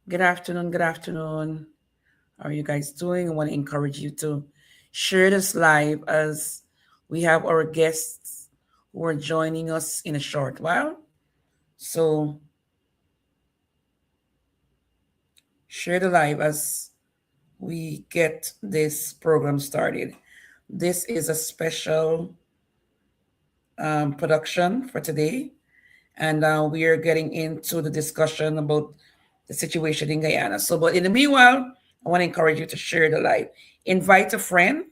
Good afternoon. Good afternoon. How are you guys doing? I want to encourage you to share this live as we have our guests who are joining us in a short while. So share the live as we get this program started. This is a special production for today, and we are getting into the discussion about the situation in Guyana. So, but in the meanwhile, I want to encourage you to share the live. Invite a friend.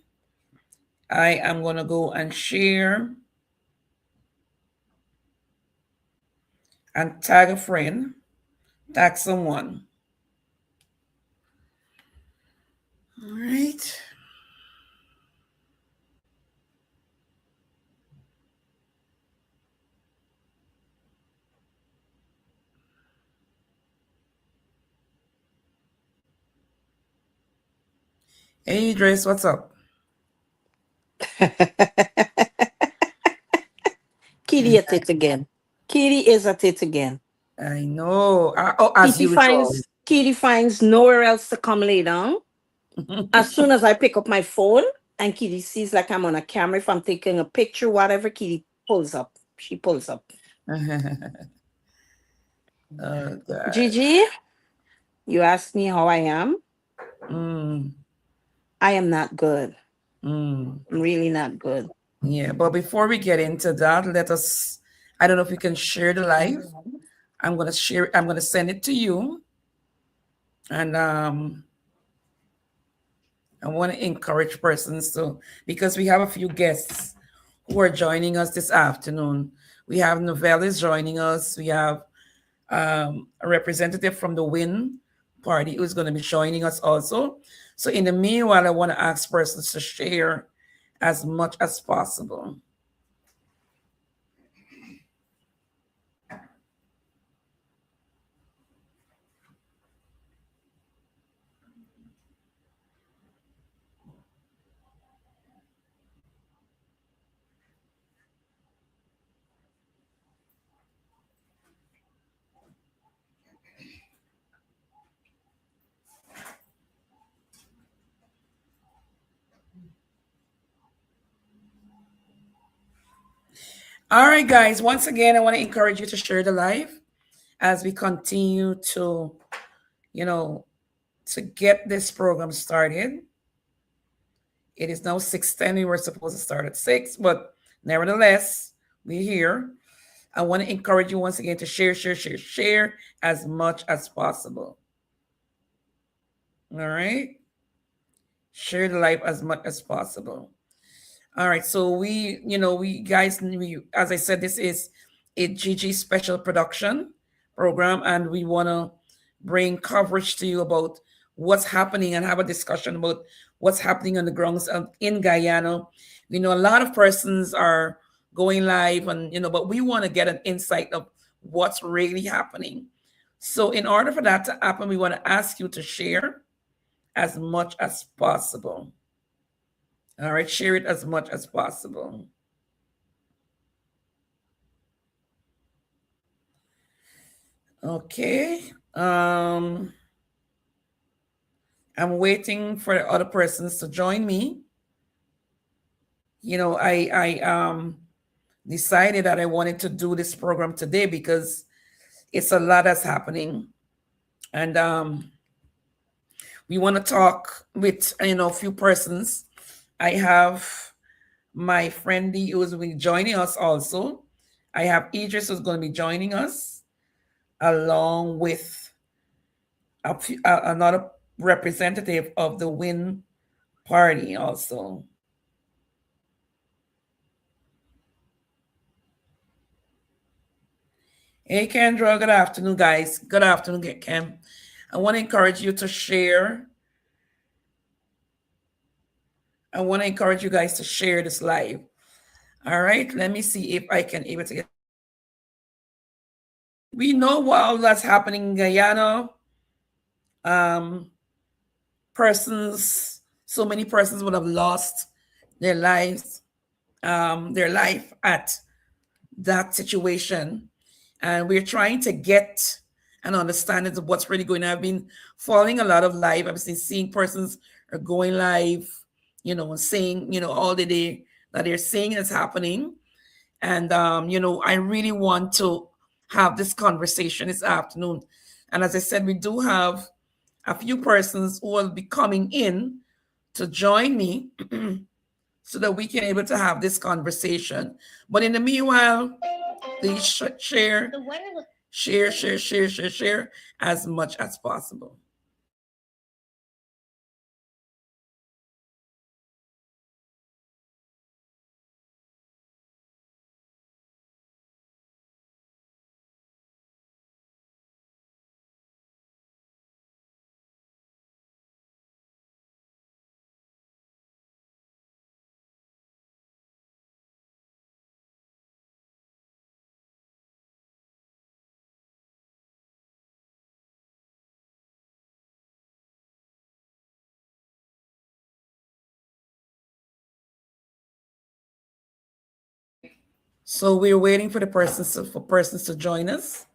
I am going to go and share and tag a friend, tag someone. All right. Hey, Idris, what's up? Kitty at it again. Kitty is at it again. I know. Oh, as usual. Kitty finds nowhere else to come lay down. As soon as I pick up my phone and Kitty sees like I'm on a camera, if I'm taking a picture, whatever, Kitty pulls up. She pulls up. Oh, God. Gigi, you asked me how I am. Mm, I am not good. mm. I'm really not good. Yeah, but before we get into that, let us. I don't know if we can share the live. I'm gonna share. I'm gonna send it to you, and I want to encourage persons to, because we have a few guests who are joining us this afternoon. We have Novellis joining us. We have a representative from the Win Party who's going to be joining us also. So in the meanwhile, I want to ask persons to share as much as possible. All right, guys. Once again, I want to encourage you to share the live as we continue to, you know, to get this program started. It is now 6:10. We were supposed to start at 6, but nevertheless, we're here. I want to encourage you once again to share as much as possible. All right? Share the life as much as possible. All right. So we guys, as I said, this is a GG special production program, and we want to bring coverage to you about what's happening and have a discussion about what's happening on the grounds in Guyana. We know a lot of persons are going live, and but we want to get an insight of what's really happening. So, in order for that to happen, we want to ask you to share as much as possible. All right, share it as much as possible. Okay. I'm waiting for the other persons to join me. I decided that I wanted to do this program today because it's a lot that's happening, and we want to talk with a few persons. I have my friendy who's will be joining us also. I have Idris who's going to be joining us along with another representative of the Win Party also. Hey Kendra, good afternoon, guys. Good afternoon, Ken. I want to encourage you to share. I want to encourage you guys to share this live. All right, let me see if I can able to get. We know what all that's happening in Guyana. Um, persons, so many persons would have lost their lives, their life at that situation, and we're trying to get and understanding of what's really going on. I've been following a lot of live. I've been seeing persons are going live, and saying, all the day that they're saying is happening. And, I really want to have this conversation this afternoon. And as I said, we do have a few persons who will be coming in to join me so that we can able to have this conversation. But in the meanwhile, please share as much as possible. So we're waiting for the persons to join us.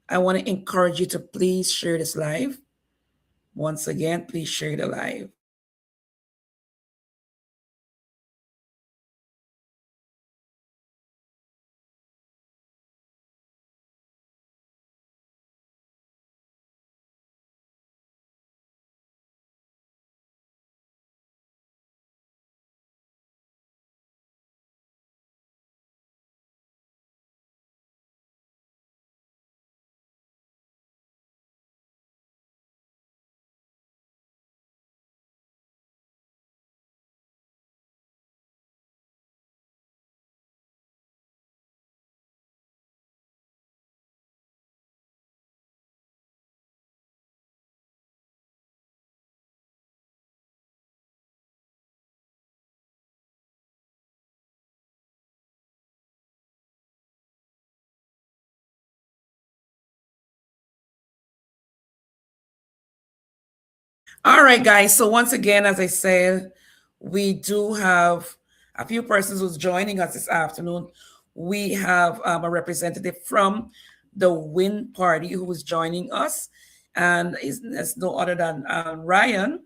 I want to encourage you to please share this live. Once again, please share the live. All right, guys. So once again, as I said, we do have a few persons who's joining us this afternoon. We have a representative from the Win Party who is joining us, and is no other than Ryan.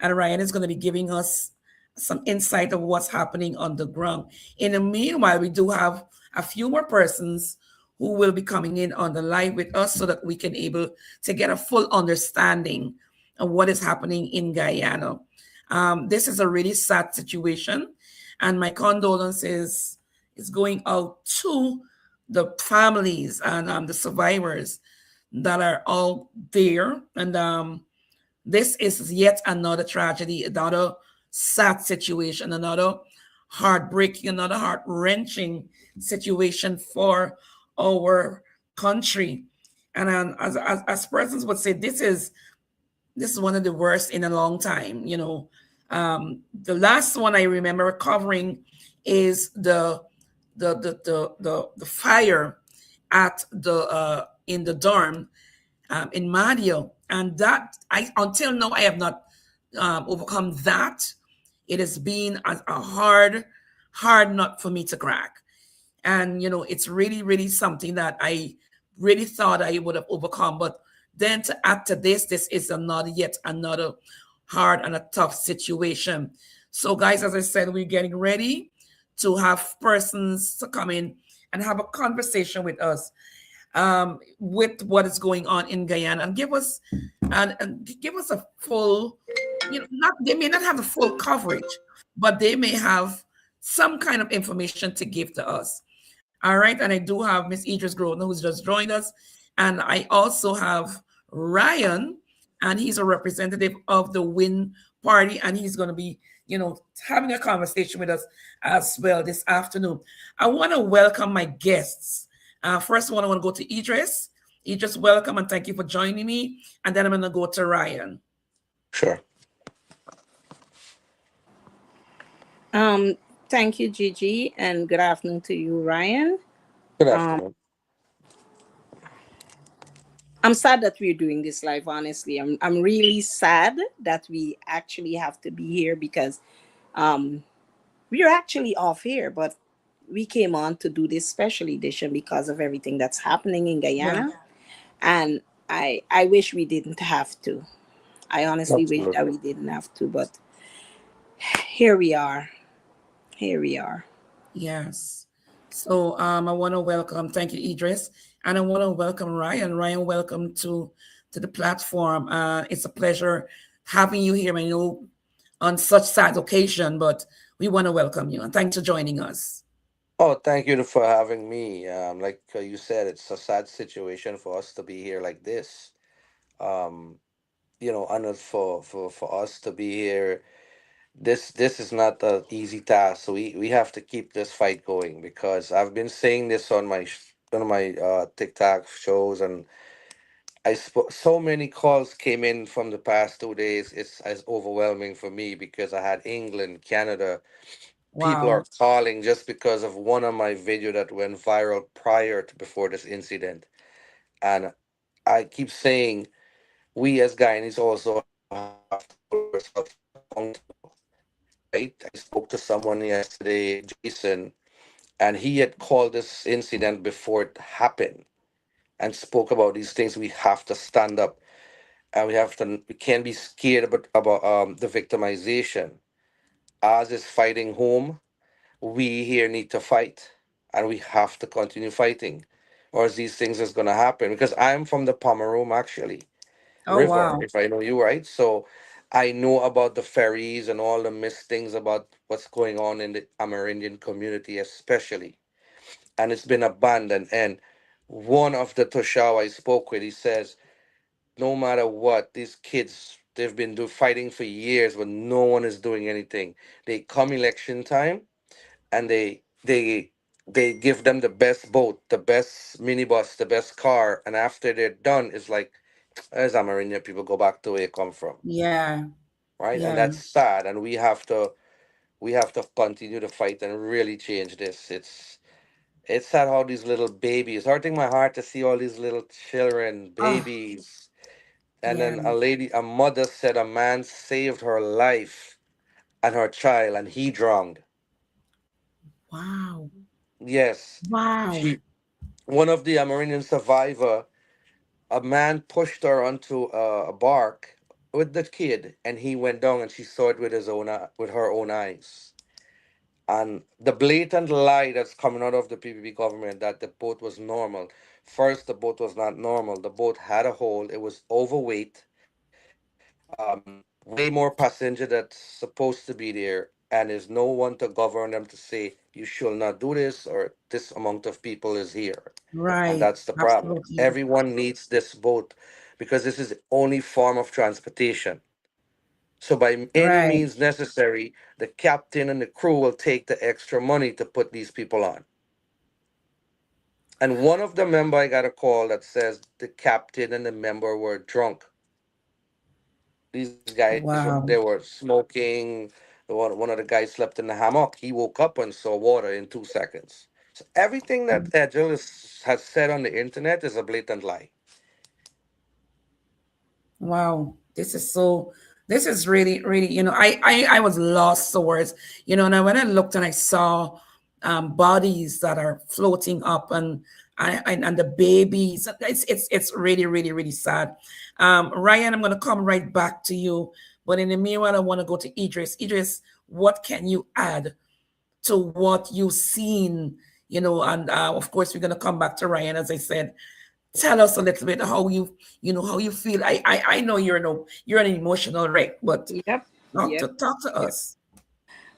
And Ryan is going to be giving us some insight of what's happening on the ground. In the meanwhile, we do have a few more persons who will be coming in on the live with us so that we can able to get a full understanding of what is happening in Guyana. This is a really sad situation, and my condolences is going out to the families and the survivors that are all there. And this is yet another tragedy, another sad situation, another heartbreaking, another heart wrenching situation for our country. And as persons would say, this is one of the worst in a long time. The last one I remember covering is the fire at the in the dorm in Madio, and that I until now I have not overcome that. It has been a hard nut for me to crack. And it's really really something that I really thought I would have overcome, but then to add to this is another yet another hard and a tough situation. So guys, as I said, we're getting ready to have persons to come in and have a conversation with us with what is going on in Guyana, and give us a full, not they may not have the full coverage, but they may have some kind of information to give to us. All right. And I do have Miss Idris Grosvenor, who's just joined us. And I also have Ryan, and he's a representative of the Win Party, and he's going to be, having a conversation with us as well this afternoon. I want to welcome my guests. First of all, I want to go to Idris. Idris, welcome and thank you for joining me. And then I'm going to go to Ryan. Sure. Thank you, Gigi, and good afternoon to you, Ryan. Good Um, afternoon. I'm sad that we're doing this live, honestly. I'm really sad that we actually have to be here because um we're actually off here, but we came on to do this special edition because of everything that's happening in Yeah. Guyana. And I wish we didn't have to. I honestly wish that Absolutely. we didn't have to, but here we are. Here we are. Yes. So I want to welcome, thank you, Idris, and I want to welcome Ryan. Ryan, welcome to the platform. It's a pleasure having you here. I know on such sad occasion, but we want to welcome you and thanks for joining us. Oh, thank you for having me. Like you said, it's a sad situation for us to be here like this. Um, honored for us to be here. This is not an easy task. So we have to keep this fight going because I've been saying this on my TikTok shows, and so many calls came in from the past 2 days. It's overwhelming for me because I had England, Canada. People Wow. are calling just because of one of my video that went viral prior to before this incident. And I keep saying we as Guyanese also have to hold ourselves accountable, right? I spoke to someone yesterday, Jason, and he had called this incident before it happened and spoke about these things. We have to stand up, and we can't be scared about the victimization. Ours is fighting home. We here need to fight, and we have to continue fighting, or else these things is gonna happen. Because I'm from the Pomeroon, actually, Oh, river, wow. if I know you right. So I know about the ferries and all the missed things about what's going on in the Amerindian community, especially, and it's been abandoned. And one of the Toshawa I spoke with, he says, no matter what, these kids they've been fighting for years, but no one is doing anything. They come election time, and they give them the best boat, the best minibus, the best car, and after they're done, it's like as Amerindia people go back to where you come from, Yeah. right? And Yeah. that's sad, and we have to continue to fight and really change this. It's sad how these little babies hurting my heart to see all these little children, Oh, babies. And yeah. then a mother said a man saved her life and her child, and he drowned. Wow. Yes, Wow. she one of the Amerindian survivor. A man pushed her onto a bark with the kid, and he went down, and she saw it with with her own eyes. And the blatant lie that's coming out of the PPP government that the boat was normal. First, the boat was not normal. The boat had a hole. It was overweight. Way more passenger that's supposed to be there, and there's no one to govern them to say you shall not do this or this amount of people is here. And Right. that's the problem. Absolutely. Everyone needs this boat because this is the only form of transportation. So by any Right. means necessary, the captain and the crew will take the extra money to put these people on. And one of the member I got a call that says the captain and the member were drunk. These guys were they Wow. were smoking. One of the guys slept in the hammock. He woke up and saw water in 2 seconds. So everything that has said on the internet is a blatant lie. Wow, this is really, really, I was lost for words, and when I looked and I saw bodies that are floating up and the babies, it's really, really, really sad. Ryan, I'm gonna come right back to you, but in the meanwhile, I want to go to Idris. Idris, what can you add to what you've seen? And of course, we're gonna come back to Ryan, as I said. Tell us a little bit how how you feel. I know you're an emotional wreck, but Yep. talk to Yep. talk to Yep. us.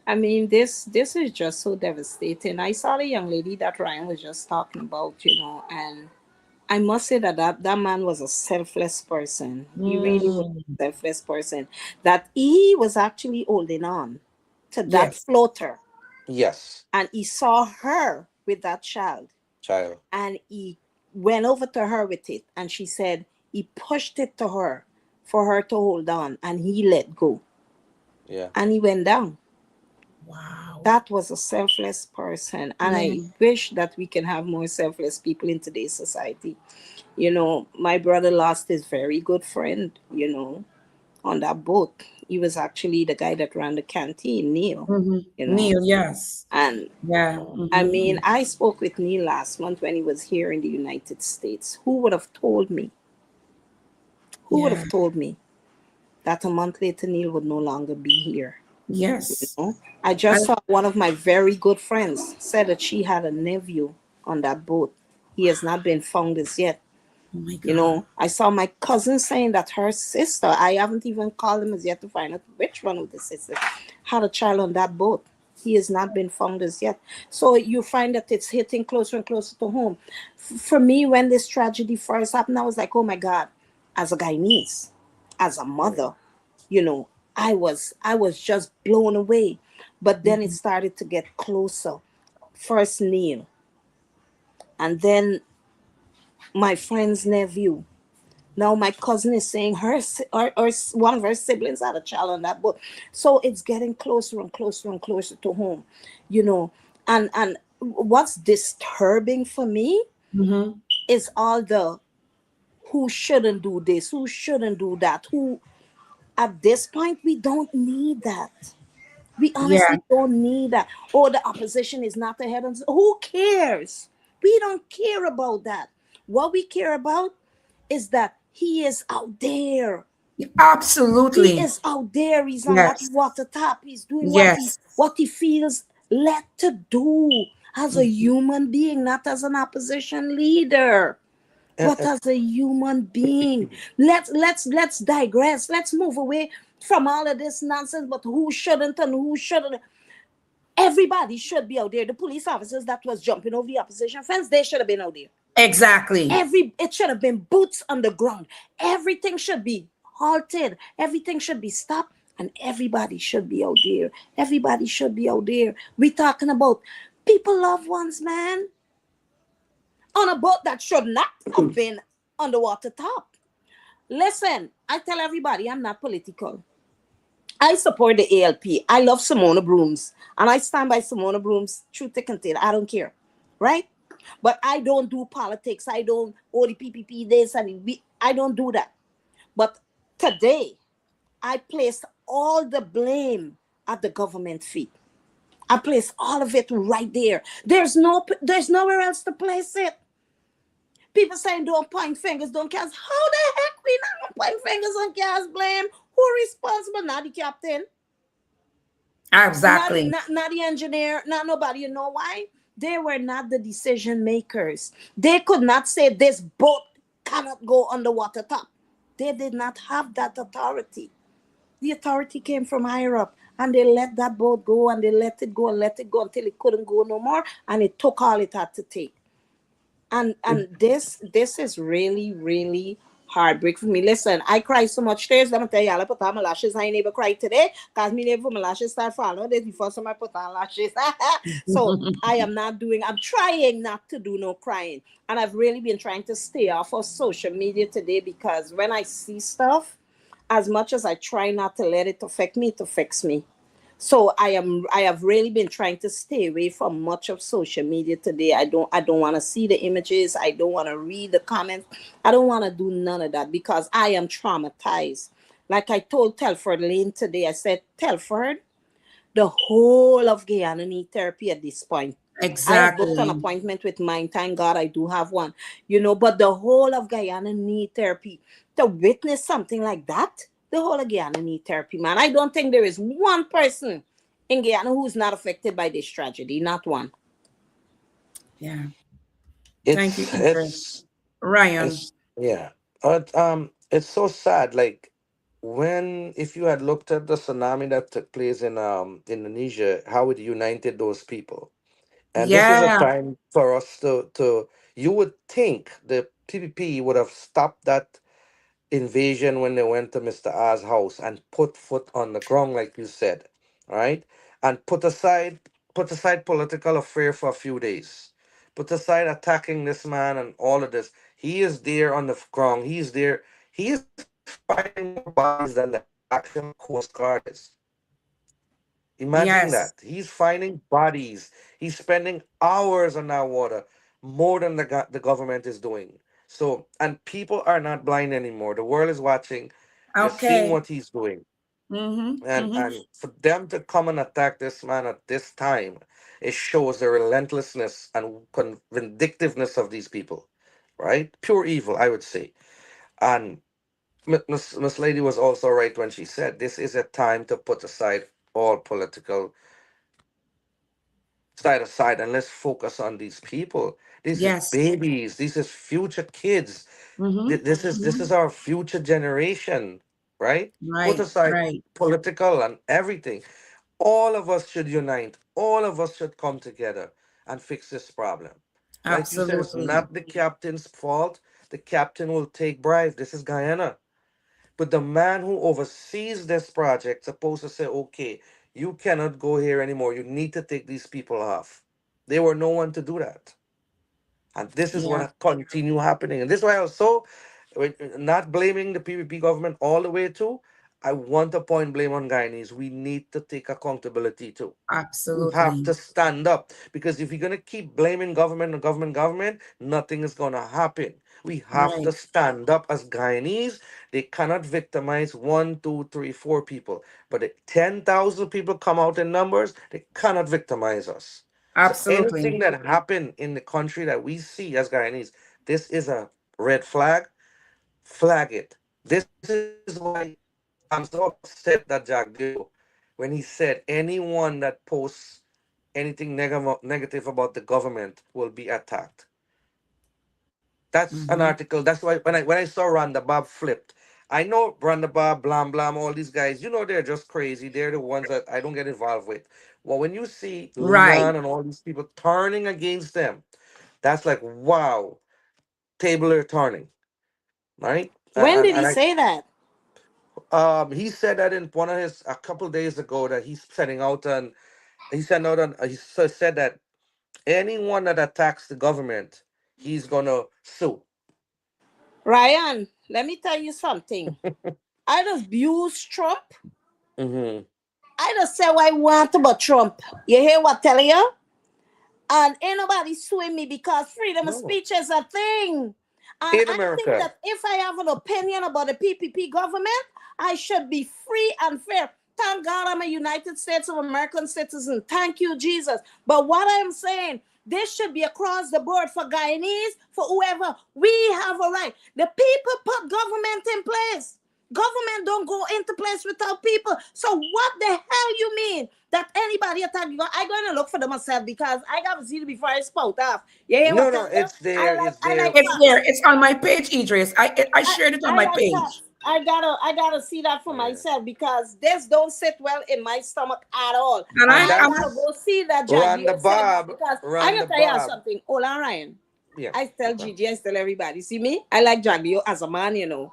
I mean, this is just so devastating. I saw the young lady that Ryan was just talking about, and I must say that man was a selfless person. He really was Mm, a selfless person. That he was actually holding on to that yes. floater, Yes, and he saw her with that child, child. and he went over to her with it, and she said he pushed it to her for her to hold on, and he let go, Yeah. and he went down. Wow. That was a selfless person, and Yeah. I wish that we can have more selfless people in today's society. My brother lost his very good friend, on that boat. He was actually the guy that ran the canteen, Neil, you know. Neil, yes. And Yeah. I mean, I spoke with Neil last month when he was here in the United States. Who would have told me? Who would Yeah. have told me that a month later Neil would no longer be here? Yes. Oh, I I, just saw one of my very good friends said that she had a nephew on that boat. He has not been found as yet. oh my You God. know, I saw my cousin saying that her sister, I haven't even called him as yet to find out which one of the sisters, had a child on that boat. He has not been found as yet. So you find that it's hitting closer and closer to home. For me, when this tragedy first happened, I was like, oh my God, as a Guyanese, as a Mm. mother, you know, I was just blown away. But then it Mhm. started to get closer. First Neil, and then my friend's nephew. Now my cousin is saying or one of her siblings had a child on that boat. So it's getting closer and closer and closer to home, you know. And what's disturbing for me Mhm. is all the who shouldn't do this, who shouldn't do that, who at this point we don't need that. We Yeah. honestly don't need that. Or the opposition is not ahead. Who cares? We don't care about that. What we care about is that he is out there. He Absolutely. is out there. He's on that Yes. water top. He's doing Yes. what he feels led to do as a Mhm. human being, not as an opposition leader, but And, as a human being. Let's digress. Let's move away from all of this nonsense. But who shouldn't and who shouldn't? Everybody should be out there. The police officers that was jumping over the opposition fence, they should have been out there. Exactly. It should have been boots on the ground. Everything should be halted. Everything should be stopped. And everybody should be out there. Everybody should be out there. We talking about people, loved ones, man, on a boat that should not have been on the water top. Listen, I tell everybody I'm not political. I support the ALP. I love Simona Brooms. And I stand by Simona Brooms through thick and thin. I don't care. Right? But I don't do politics. I don't, oh, the PPP this and I don't do that. But today, I place all the blame at the government feet. I place all of it right there. There's nowhere else to place it. People saying don't point fingers, don't cast. How the heck we not gonna point fingers and cast blame? Who responsible? Not the captain, Exactly. not the engineer, not nobody. You know why? They were not the decision makers. They could not say this boat cannot go on the water top. They did not have that authority. The authority came from higher up, and they let that boat go, and they let it go until it couldn't go no more, and it took all it had to take. And this is really heartbreak for me. Listen, I cry so much tears. Let me tell you, I put on my lashes. I ain't never cried today because me never my lashes start falling this before somebody put on lashes. So I'm trying not to do no crying. And I've really been trying to stay off of social media today because when I see stuff, as much as I try not to let it affect me, it affects me. So I have really been trying to stay away from much of social media today. I don't want to see the images. I don't want to read the comments. I don't want to do none of that because I am traumatized. Like I told Telford Lane today, I said, Telford, the whole of Guyana need therapy at this point. I have booked an Exactly. appointment with mine. Thank God I do have one. But the whole of Guyana need therapy. To witness something like that, the whole of Guyana need therapy, man. I don't think there is one person in Guyana who's not affected by this tragedy. Not one. Yeah. Thank you, it's Idris. it's Ryan. it's yeah. It's so sad. Like when if you had looked at the tsunami that took place in Indonesia, how it united those people. And this is a Yeah. time for us to you would think the PPP would have stopped that invasion when they went to Mr. R's house and put foot on the ground, like you said, all right, and put aside political affair for a few days, put aside attacking this man and all of this. He is there on the ground. He's there. He is finding more bodies than the actual Coast Guard is. Imagine that. Yes. He's finding bodies. He's spending hours on that water, more than the government is doing. So, and people are not blind anymore. The world is watching. They're seeing Okay. what he's doing. Mm-hmm. And Mm-hmm. and for them to come and attack this man at this time, it shows the relentlessness and vindictiveness of these people, right? Pure evil, I would say. And Miss Lady was also right when she said this is a time to put aside all political side aside and let's focus on these people. This is Yes. babies. These is future kids. Mm-hmm. This is our future generation, right? Put Right, aside right. political and everything. All of us should unite. All of us should come together and fix this problem. Like you said, it's Absolutely. not the captain's fault. The captain will take bribes. This is Guyana. But the man who oversees this project supposed to say, okay, you cannot go here anymore. You need to take these people off. There were no one to do that. And this is Yeah, what continue happening. And this is why I was so not blaming the PPP government all the way too. I want to point blame on Guyanese. We need to take accountability too. We have absolutely. to stand up because if you're gonna keep blaming government and government, nothing is gonna happen. We have to Right. stand up as Guyanese. They cannot victimize one, two, three, four people. But if 10,000 people come out in numbers, they cannot victimize us. So anything Absolutely. that happened in the country that we see as Guyanese, this is a red flag. Flag it. This is why I'm so upset that Jagdeo, when he said anyone that posts anything negative about the government will be attacked. That's an Mm-hmm. article. That's why when I saw Randa Bob flipped. I know Randa Bob, Blam Blam, all these guys. They're just crazy. They're the ones that I don't get involved with. Well, when you see Right. Leon and all these people turning against them, that's like wow, table are turning, right? When did And he I say that? he said that in one of his a couple days ago that he's sending out an he sent out an said that anyone that attacks the government, he's gonna sue. Ryan, let me tell you something. I just abuse Trump. Mm-hmm. I just say what I want about Trump. You hear what I tell you? And ain't nobody suing me because freedom of No. speech is a thing. And In I think America. that if I have an opinion about the PPP government, I should be free and fair. Thank God I'm a United States of American citizen. Thank you, Jesus. But what I'm saying, this should be across the board for Guyanese, for whoever. We have a right. The people put government in place. Government don't go into place without people. So what the hell you mean that anybody attack you? I gonna look for them myself because I gotta see it before I spout off. You hear what No, I no, tell you? it's there. It's I like there. It's facts. there. It's on my page, Idris. I shared it on I my like page. facts. I gotta see that for Yeah. myself because this don't sit well in my stomach at all. And And I I'm gotta that's go see that Rhonda Javier said that Bob. because I Rhonda gotta tell you Bob. something. Hold on, Ryan. Yeah. I tell Okay. Gigi, I tell everybody. See me? I like Jaglio as a man, you know.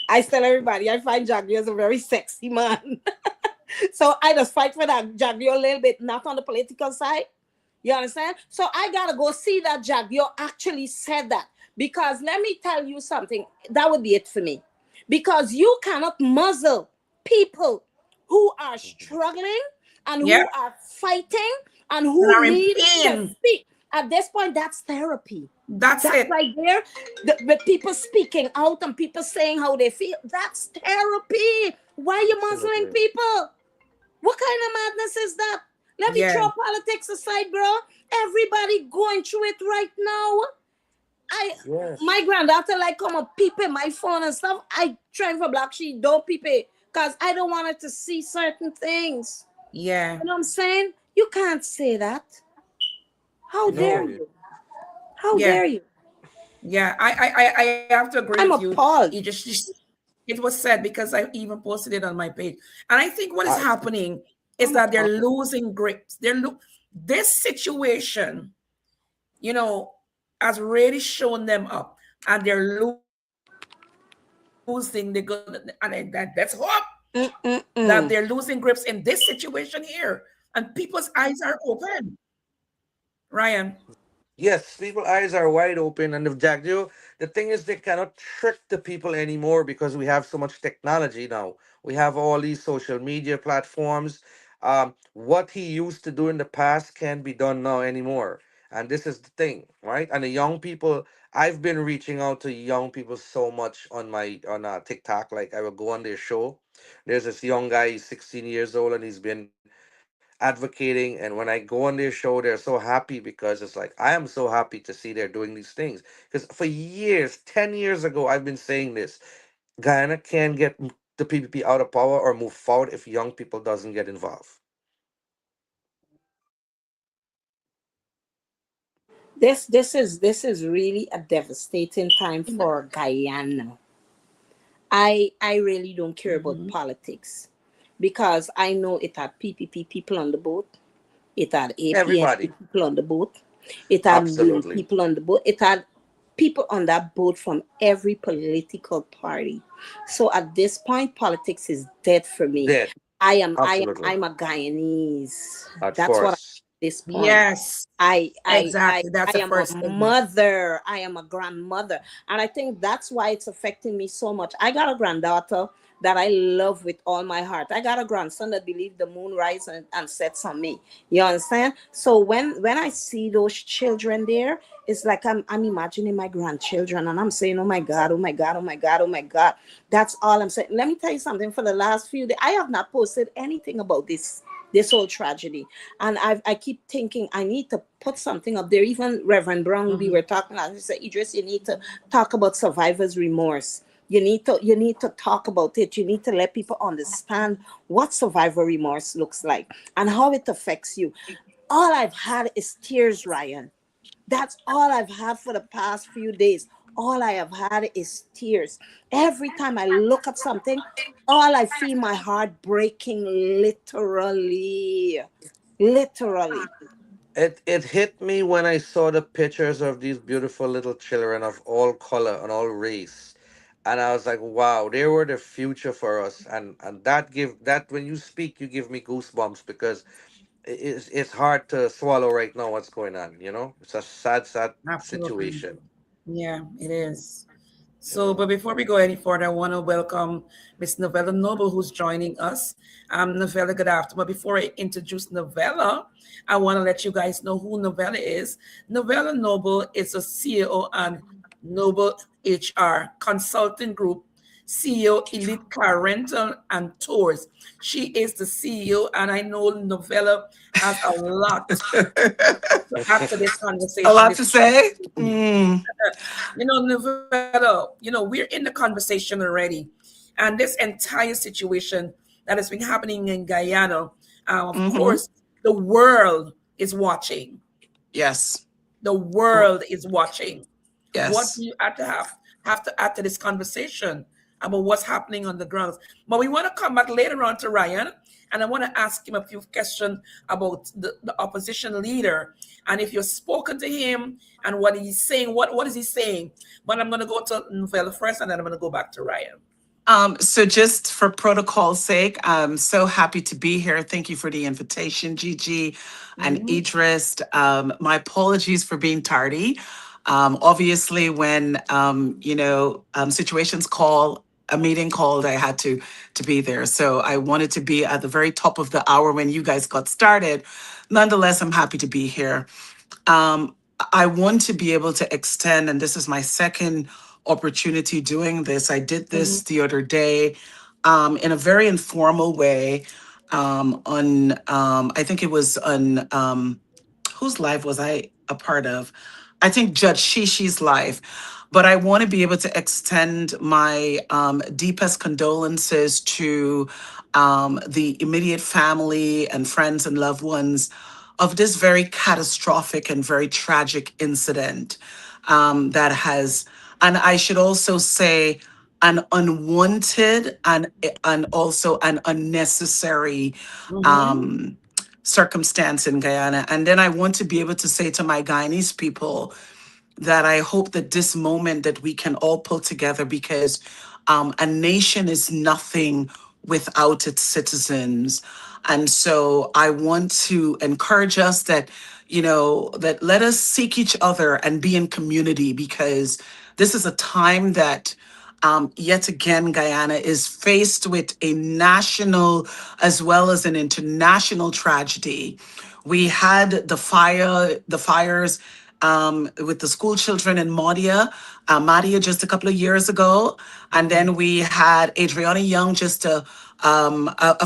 I tell everybody I find Jaglio as a very sexy man. So I just fight for that Jaglio a little bit, not on the political side. You understand? So I gotta go see that Jaglio actually said that. Because let me tell you something, that would be it for me. Because you cannot muzzle people who are Mhm. struggling and yeah, who are fighting and and who I'm in need to pain. speak. At this point, that's therapy. That's That it. right there, with people speaking out and people saying how they feel, that's therapy. Why are you muzzling Absolutely. people? What kind of madness is that? Let me Yeah. throw politics aside, bro. Everybody going through it right now. I Yes. my granddaughter like come up peep in my phone and stuff. I trying for black sheep, don't peep it. Cause I don't want her to see certain things. Yeah. You know what I'm saying? You can't say that. How No. dare you? How Yeah. dare you? Yeah. I have to agree with I'm you. You appalled. just it was said because I even posted it on my page. And I think what is I, happening is I'm that they're appalled. losing grips. This situation, you know, has really shown them up, and they're losing the good. And that's hope that they're losing Mm-mm-mm. grips in this situation here, and people's eyes are open. Ryan, yes, people eyes are wide open, and if Jack Joe, the thing is they cannot trick the people anymore because we have so much technology now. We have all these social media platforms. What he used to do in the past can't be done now anymore, and this is the thing, right? And the young people, I've been reaching out to young people so much on my on TikTok. Like I will go on their show. There's this young guy, he's 16 years old, and he's been advocating. And when I go on their show, they're so happy because it's like I am so happy to see they're doing these things. Because for years, 10 years ago, I've been saying this. Guyana can get the PPP out of power or move forward if young people doesn't get involved. This is really a devastating time for Guyana. I really don't care about Mm-hmm. politics because I know it had PPP people on the boat. It had APNP Everybody, people on the boat. It had Wing absolutely people on the boat. It had people on that boat from every political party. So at this point, politics is dead for me. dead. Absolutely, I'm a Guyanese. of That's what I course. at this point. Yes, exactly. That's I the am a first thing. mother. I am a grandmother. And I think that's why it's affecting me so much. I got a granddaughter that I love with all my heart. I got a grandson that believes the moon rise and sets on me. You understand? So when I see those children there, it's like I'm imagining my grandchildren and I'm saying, oh my God, oh my God, oh my God, oh my God. That's all I'm saying. Let me tell you something. For the last few days, I have not posted anything about this whole tragedy. And I keep thinking I need to put something up there. Even Reverend Brown, we Mm-hmm. were talking, and he said, Idris, you need to talk about survivor's remorse. You need to talk about it. You need to let people understand what survivor remorse looks like and how it affects you. All I've had is tears, Ryan. That's all I've had for the past few days. All I have had is tears. Every time I look at something, all I feel my heart breaking literally. Literally. It hit me when I saw the pictures of these beautiful little children of all color and all race. And I was like, wow, they were the future for us. And that give that when you speak, you give me goosebumps because it's hard to swallow right now what's going on, you know? It's a sad, sad Absolutely. situation, Yeah, it is. you So, know. but before we go any further, I want to welcome Miss Novella Noble, who's joining us. Novella, good afternoon. But before I introduce Novella, I want to let you guys know who Novella is. Novella Noble is a CEO and Noble HR Consulting Group, CEO Elite Car Rental and Tours. She is the CEO, and I know Novella has a lot to add to this A conversation lot to before we say. continue. Novella, we're in the conversation already. And this entire situation that has been happening in Guyana, of Hmm. course, the world is watching. Yes. The world is watching. What do Yes. you have to add to this conversation about what's happening on the grounds? But we want to come back later on to Ryan, and I want to ask him a few questions about the opposition leader, and if you've spoken to him and what he's saying, what is he saying? But I'm going to go to Novella first, and then I'm going to go back to Ryan. So just for protocol's sake, I'm so happy to be here. Thank you for the invitation, Gigi and Mhm. Idris. My apologies for being tardy. Obviously, when situations call, a meeting called, I had to be there. So I wanted to be at the very top of the hour when you guys got started. Nonetheless, I'm happy to be here. Um, I want to be able to extend, and this is my second opportunity doing this. I did Mhm. this the other day in a very informal way on, I think it was on, whose live was I a part of? I think Judge Shishi's live. But I want to be able to extend my deepest condolences to the immediate family and friends and loved ones of this very catastrophic and very tragic incident that has, and I should also say, an unwanted and also an unnecessary Mhm. um, circumstance in Guyana. And then I want to be able to say to my Guyanese people that I hope that this moment that we can all pull together, because a nation is nothing without its citizens. And so I want to encourage us that, that let us seek each other and be in community, because this is a time that yet again, Guyana is faced with a national as well as an international tragedy. We had the fires with the school children in Madia just a couple of years ago. And Mhm. then we had Adriana Young just a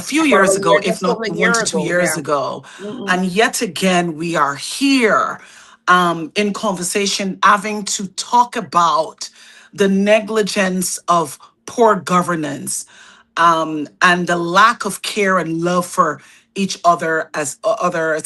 few About years a ago, year, if just not over a one year to two ago. years Yeah. ago. Mhm. And yet again, we are here in conversation having to talk about the negligence of poor governance, and the lack of care and love for each other as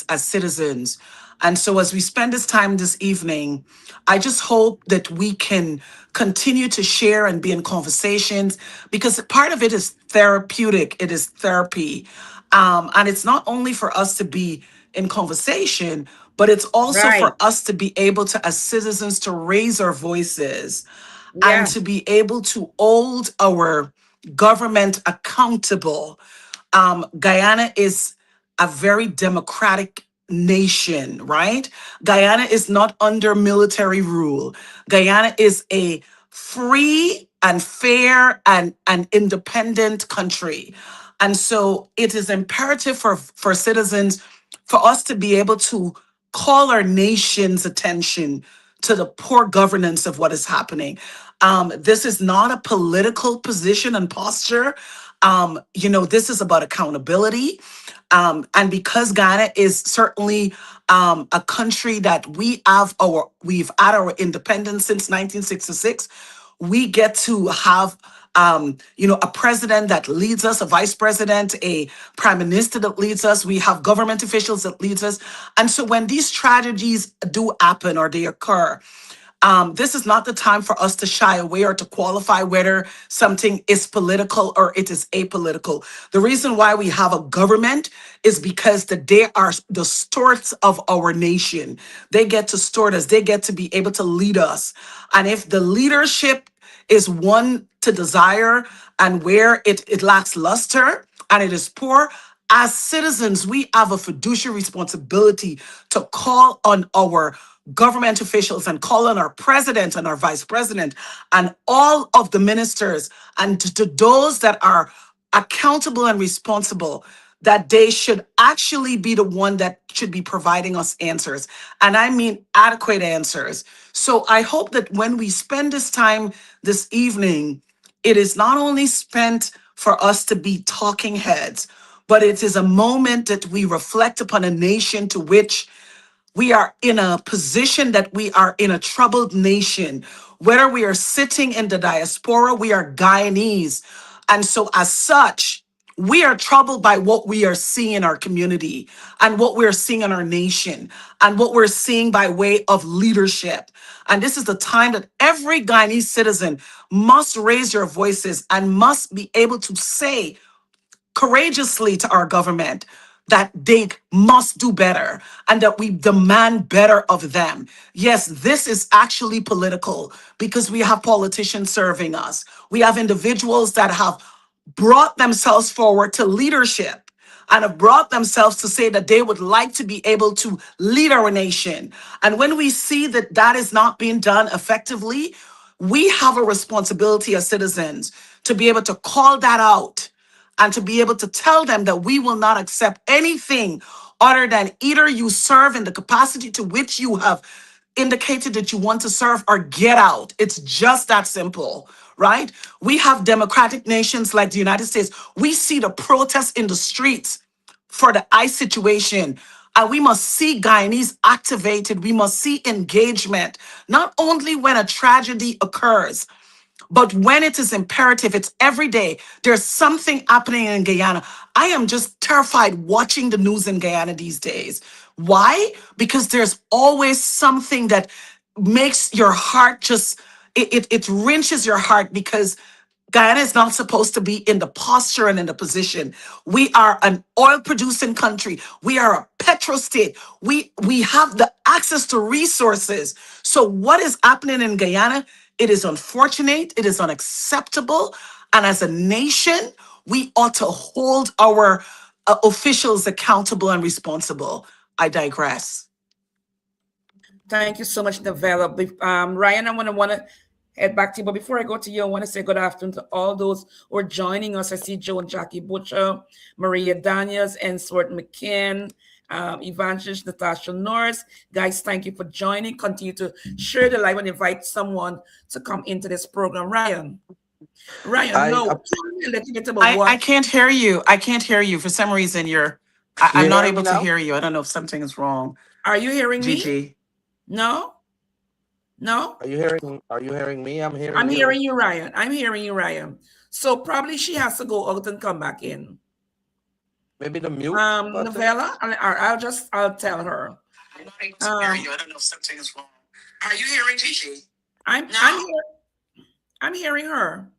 as citizens. And so, as we spend this time this evening, I just hope that we can continue to share and be in conversations, because part of it is therapeutic. It is therapy, and it's not only for us to be in conversation, but it's also Right. for us to be able to, as citizens, to raise our voices and Yeah. to be able to hold our government accountable. Guyana is a very democratic nation, right? Guyana is not under military rule. Guyana is a free and fair and independent country. And so it is imperative for citizens, for us to be able to call our nation's attention to the poor governance of what is happening. This is not a political position and posture. This is about accountability. And because Ghana is certainly a country that we've had our independence since 1966, we get to have a president that leads us, a vice president, a prime minister that leads us. We have government officials that leads us. And so when these tragedies do happen or they occur, this is not the time for us to shy away or to qualify whether something is political or it is apolitical. The reason why we have a government is because they are the stewards of our nation. They get to steward us, they get to be able to lead us. And if the leadership is one to desire and where it lacks luster and it is poor, as citizens, we have a fiduciary responsibility to call on our government officials and call on our president and our vice president and all of the ministers and to those that are accountable and responsible, that they should actually be the one that should be providing us answers. And I mean adequate answers. So I hope that when we spend this time this evening, it is not only spent for us to be talking heads, but it is a moment that we reflect upon a nation to which we are in a position that we are in a troubled nation. Whether we are sitting in the diaspora, we are Guyanese. And so, as such, we are troubled by what we are seeing in our community and what we're seeing in our nation and what we're seeing by way of leadership. And this is the time that every Guyanese citizen must raise your voices and must be able to say courageously to our government that they must do better and that we demand better of them. Yes, this is actually political because we have politicians serving us. We have individuals that have brought themselves forward to leadership and have brought themselves to say that they would like to be able to lead our nation. And when we see that that is not being done effectively, we have a responsibility as citizens to be able to call that out and to be able to tell them that we will not accept anything other than either you serve in the capacity to which you have indicated that you want to serve or get out. It's just that simple, right? We have democratic nations like the United States. We see the protests in the streets for the ICE situation. And we must see Guyanese activated. We must see engagement, not only when a tragedy occurs, but when it is imperative, it's every day. There's something happening in Guyana. I am just terrified watching the news in Guyana these days. Why? Because there's always something that makes your heart just, it wrenches your heart because Guyana is not supposed to be in the posture and in the position. We are an oil producing country. We are a petro state. We have the access to resources. So what is happening in Guyana? It is unfortunate. It is unacceptable. And as a nation, we ought to hold our officials accountable and responsible. I digress. Thank you so much, Novella. Ryan, I want to head back to you. But before I go to you, I want to say good afternoon to all those who are joining us. I see Joe and Jackie Butcher, Maria Daniels, and Swart McKinn, Evangelist Natasha Norris. Guys, thank you for joining. Continue to share the live and invite someone to come into this program. Ryan, I no, uh, tell me a little bit about I what. can't hear you. I can't hear you. For some reason, I'm you not hear me able to now? hear you. I don't know if something is wrong. Are you hearing me? Gigi. No? No? Are you hearing me? I'm hearing I'm you. hearing you, Ryan. I'm hearing you, Ryan. So probably she has to go out and come back in. Maybe the mute button. Novella, I'll tell her. I'm not able to hear Um, you. I don't know if something is wrong. Are you hearing Gigi? I'm No. here. I'm hearing her.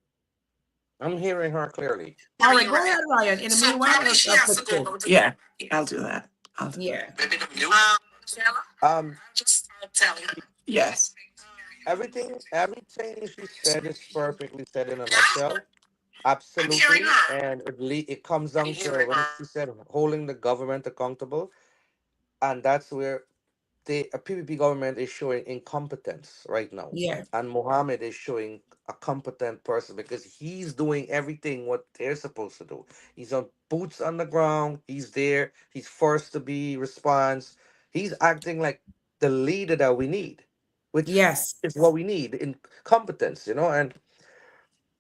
I'm hearing her clearly. All Hearing right, you, go Ryan. ahead, Ryan. In the So meanwhile, probably she I'll has to fix go it. over to. Yeah, I'll do that. I'll do that. Yeah. Maybe the mute. Stella? Um, Just tell her. Yes. everything she said is perfectly said in a Yeah, nutshell. I'm hearing Absolutely, her. and it comes I'm down to hearing when her. she said holding the government accountable, and that's where the PPP government is showing incompetence right now, Yeah. and Mohammed is showing a competent person because he's doing everything what they're supposed to do. He's on boots on the ground. He's there. He's first to be response. He's acting like the leader that we need, which Yes. is what we need in competence, and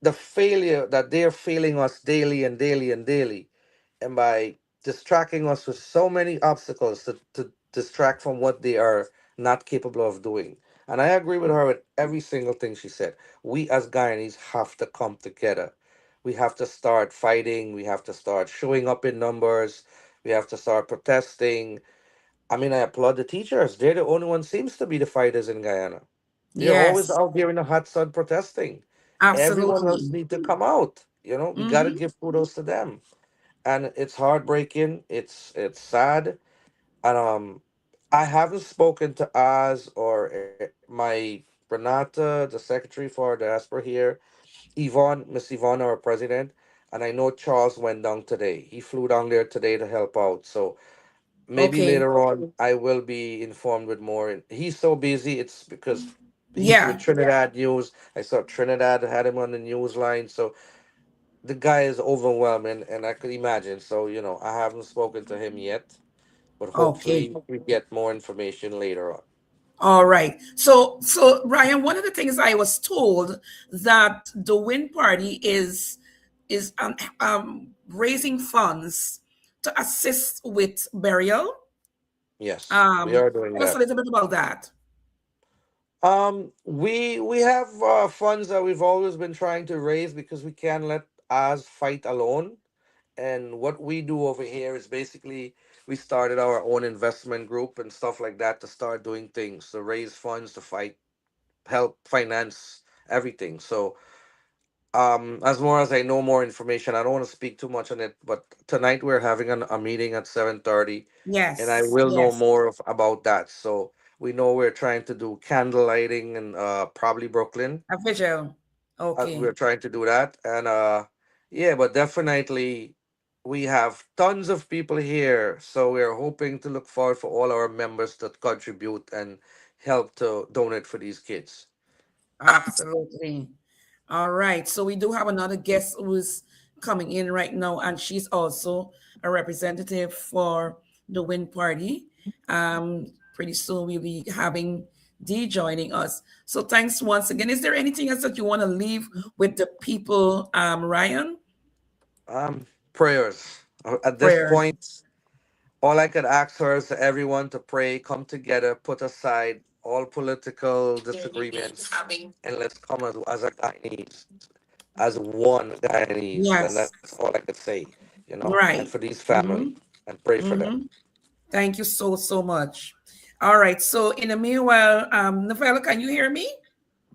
the failure that they're failing us daily and daily and daily, and by distracting us with so many obstacles to distract from what they are not capable of doing. And I agree with her with every single thing she said. We as Guyanese have to come together. We have to start fighting. We have to start showing up in numbers. We have to start protesting. I mean, I applaud the teachers. They're the only one seems to be the fighters in Guyana. They're always Yes. out there in the hot sun protesting. Everyone else Absolutely. need to come out. We got to Mm-hmm. give kudos to them. And it's heartbreaking. It's sad. And I haven't spoken to Oz or my Renata, the secretary for diaspora here, Yvonne, Miss Yvonne, our president. And I know Charles went down today. He flew down there today to help out. So maybe Okay. later on I will be informed with more. And he's so busy. It's because he's with Yeah. Trinidad News. I saw Trinidad had him on the news line. So the guy is overwhelming, and I could imagine. So I haven't spoken to him yet, but Okay. hopefully we get more information later on. All right. So Ryan, one of the things I was told that the Win Party is raising funds to assist with burial. Yes, we are doing Tell us a that. little bit about that. We have funds that we've always been trying to raise because we can't let us fight alone. And what we do over here is basically we started our own investment group and stuff like that to start doing things to raise funds to fight, help finance everything. So as more as I know more information, I don't want to speak too much on it, but tonight we're having a meeting at 7:30, and I Yes. will know Yes. more about that. So we know we're trying to do candle lighting and probably Brooklyn. A visual. We're Okay. trying to do that, and yeah, but definitely we have tons of people here, so we're hoping to look forward for all our members that contribute and help to donate for these kids. Absolutely. All right. So we do have another guest who's coming in right now, and she's also a representative for the Win Party. Pretty soon we'll be having Dee joining us. So thanks once again. Is there anything else that you want to leave with the people, Ryan? Prayers. At this Prayers. point, all I could ask her is everyone to pray, come together, put aside all political disagreements, and let's come as a Guyanese, as one Guyanese. And Yes. that's all I could say, and for Right. these family, Mm-hmm. and pray for them. Mm-hmm. Thank you so, so much. All right. So in the meanwhile, Novella, can you hear me?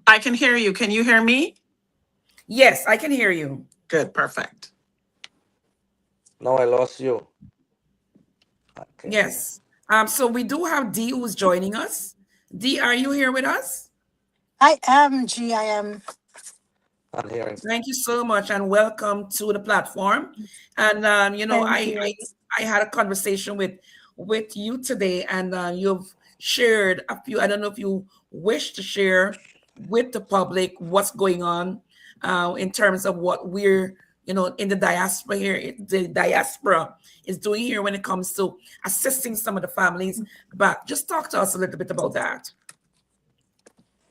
I can hear you. Can you hear me? Yes, I can hear you. Good, perfect. No, I lost you. Okay. Yes. So we do have Dee who's joining us. Dee, are you here with us? I am G. I am. I'm hearing. Thank you so much and welcome to the platform. And Thank you. I had a conversation with you today, and you've shared a few. I don't know if you wish to share with the public what's going on in terms of what we're in the diaspora here. The diaspora is doing here when it comes to assisting some of the families. But just talk to us a little bit about that.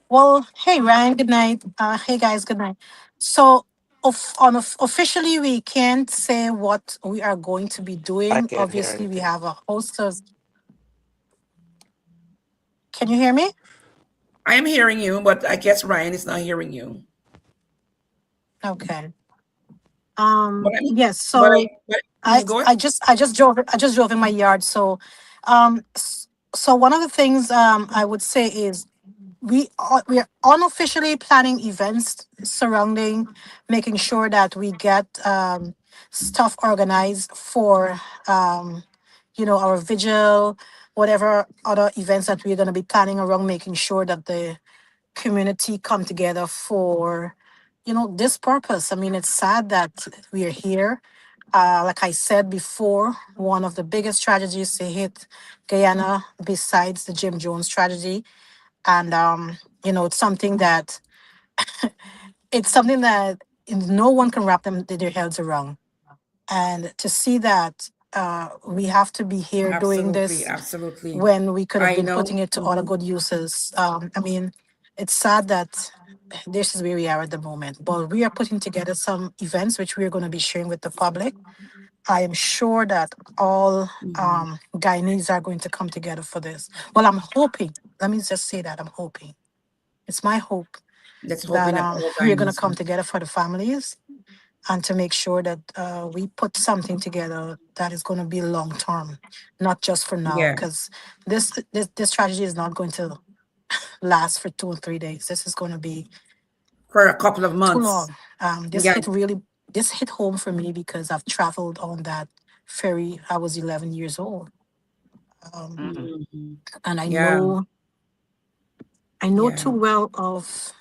Well, hey Ryan, good night. Hey guys, good night. So, officially, we can't say what we are going to be I doing. can't hear Obviously, we anything. have a host of. Can you hear me? I am hearing you, but I guess Ryan is not hearing you. Okay. But I mean, Yes. but I, So but, I go ahead. I just drove in my yard. So, so one of the things I would say is we are unofficially planning events surrounding making sure that we get stuff organized for our vigil, whatever other events that we're going to be planning around making sure that the community come together for this purpose. I mean, it's sad that we are here. Like I said before, one of the biggest tragedies to hit Guyana besides the Jim Jones tragedy. And it's something that no one can wrap their heads around. And to see that we have to be here doing Absolutely, this absolutely. when we could have I been know. putting it to other Mhm. good uses. I mean, it's sad that this is where we are at the moment. But we are putting together some events which we are going to be sharing with the public. I am sure that all Mhm. Guyanese are going to come together for this. Well, I'm hoping. Let me just say that I'm hoping. It's my hope Let's hoping that that all we're going to Guyanese. come together for the families and to make sure that we put something together that is going to be long term, not just for now. Yeah, Because this tragedy is not going to last for 2 or 3 days. This is going to be for a couple of too months. long. Yeah. This hit home for me because I've traveled on that ferry. I was 11 years old, um, Mm. Mhm. and Yeah. I know too Yeah. well of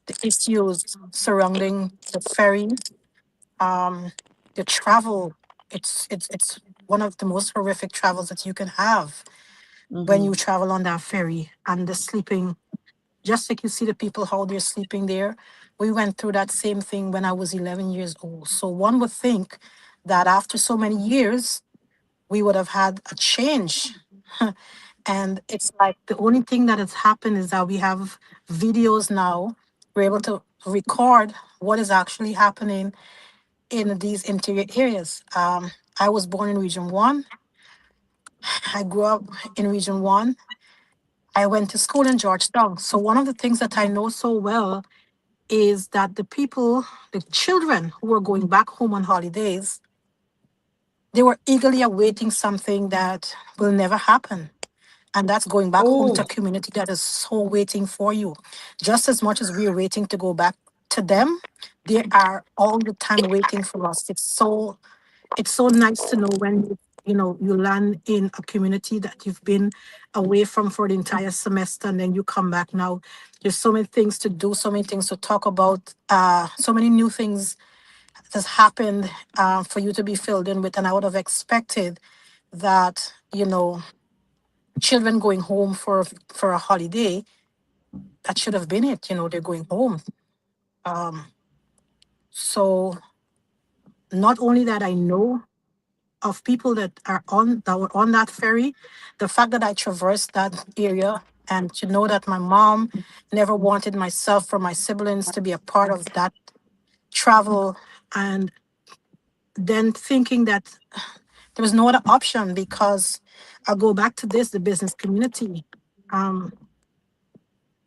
the issues surrounding the ferry. Um, the travel, it's one of the most horrific travels that you can have when you Hmm. travel on that ferry, and the sleeping. Just like you see the people how they're sleeping there, we went through that same thing when I was 11 years old. So one would think that after so many years, we would have had a change. And it's like the only thing that has happened is that we have videos now. We're able to record what is actually happening in these interior areas. I was born in Region 1. I grew up in Region 1. I went to school in Georgetown. So one of the things that I know so well is that the children who were going back home on holidays, they were eagerly awaiting something that will never happen. And that's going back home to Oh, a community that is so waiting for you. Just as much as we're waiting to go back to them, they are all the time waiting for us. It's so nice to know when you land in a community that you've been away from for the entire semester, and then you come back now. There's so many things to do, so many things to talk about, so many new things that has happened for you to be filled in with. And I would have expected that children going home for a holiday, that should have been it. They're going home. um so not only that, I know of people that were on that ferry. The fact that I traversed that area, and to know that my mom never wanted myself or my siblings to be a part of that travel, and then thinking that there was no other option, because I'll go back to this, the business community. Um,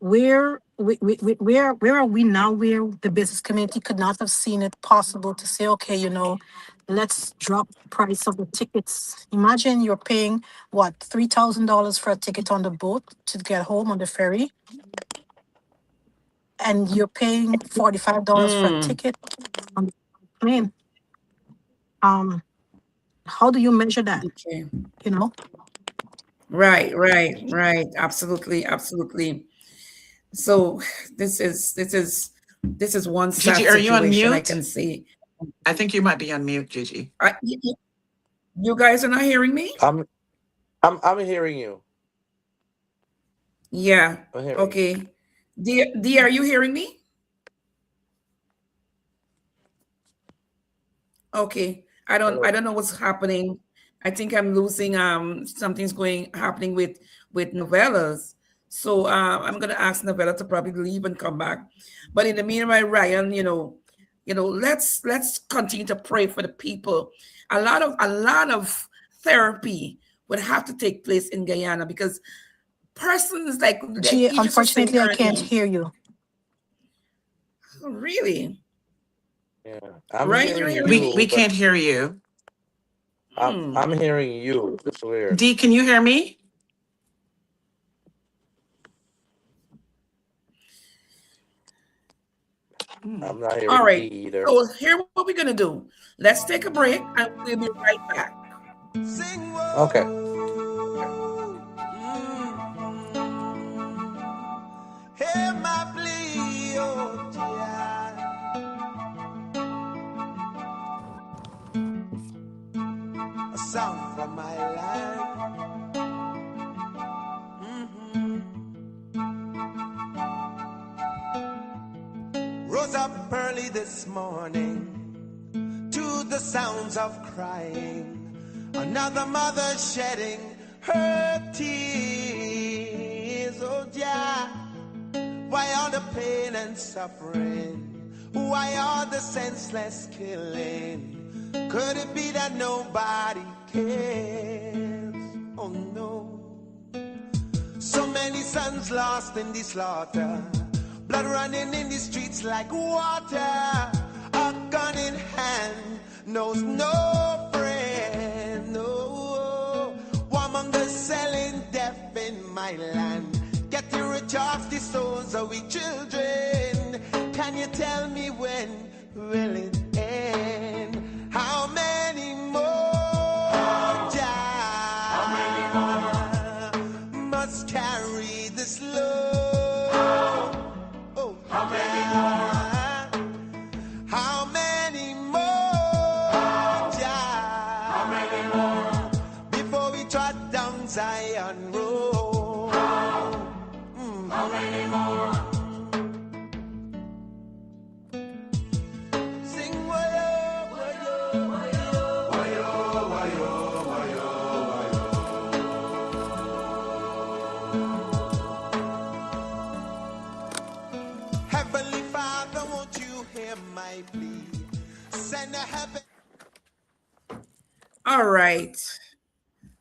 where are we now, where the business community could not have seen it possible to say, okay, let's drop the price of the tickets. Imagine you're paying what, $3,000 for a ticket on the boat to get home on the ferry, and you're paying $45 for a mm, ticket on the plane. um how do you measure that, okay. you know Right, right, right. Absolutely, absolutely. So this is one Gigi, sad are you on situation I mute? can see. I think you might be on mute, Gigi. You guys are not hearing me? I'm hearing you. Yeah. I'm hearing you. Okay. D, are you hearing me? Okay. I Hello. don't know what's happening. I think I'm losing something's going happening with novellas. So I'm gonna ask Novella to probably leave and come back. But in the meanwhile, Ryan, let's continue to pray for the people. A lot of therapy would have to take place in Guyana because persons like Gee, you just were saying unfortunately, I can't earlier. hear you. Oh, really? Yeah, I'm Ryan, you're hearing hearing We me? you, we but can't hear you. Hmm. I'm hearing you. It's weird. D, can you hear me? Hmm. I'm not All hearing D right. either. So here what we're gonna do. Let's take a break and we'll be right back. Sing Okay. whoa. Hear my plea, oh yeah. A song from my land. Rose up early this morning to the sounds of crying. Another mother shedding her tears. Oh yeah. Why all the pain and suffering? Why all the senseless killing? Could it be that nobody cares? Oh no. So many sons lost in the slaughter. Blood running in the streets like water. A gun in hand knows no friend. No. Warmongers selling death in my land. Getting rich off the souls of we children. Can you tell me when will it end? How many more die? Must carry this load. Oh, how many more? How many more die? How many more? Before we trot down Zion Road. How many more? Sing wayo, wayo, wayo, wayo, wayo, wayo, wayo. Heavenly Father, won't you hear my plea? Send a heaven. All right.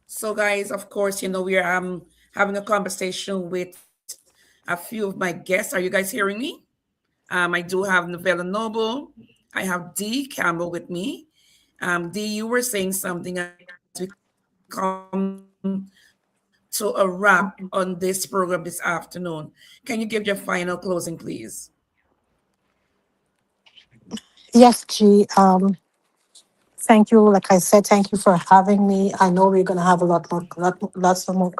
So guys, of course, we are having a conversation with a few of my guests. Are you guys hearing me? I do have Novella Noble. I have D Campbell with me. D, you were saying something as we come to a wrap on this program this afternoon. Can you give your final closing, please? Yes, G. Thank you. Like I said, thank you for having me. I know we're gonna have a lots of more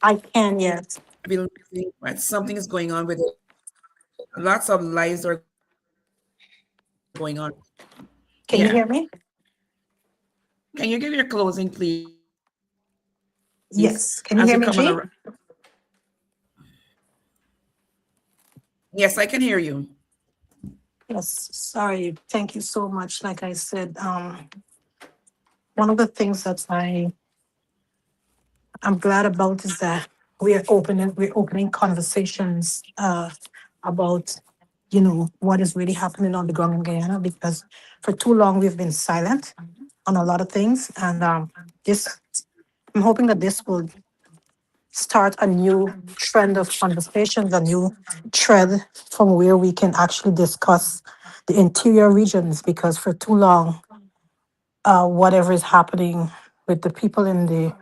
I can, yes. Believing right, something is going on with it. Lots of lives are going on. Yeah. Can you hear me? Can you give your closing, please, as we come on a Yes. Can you hear me, G? Yes, I can hear you. Yes. Sorry. Thank you so much. Like I said, one of the things that I'm glad about is that we're opening conversations about what is really happening on the ground in Guyana, because for too long we've been silent on a lot of things, and this I'm hoping that this will start a new trend of conversations, a new thread from where we can actually discuss the interior regions, because for too long, whatever is happening with the people in the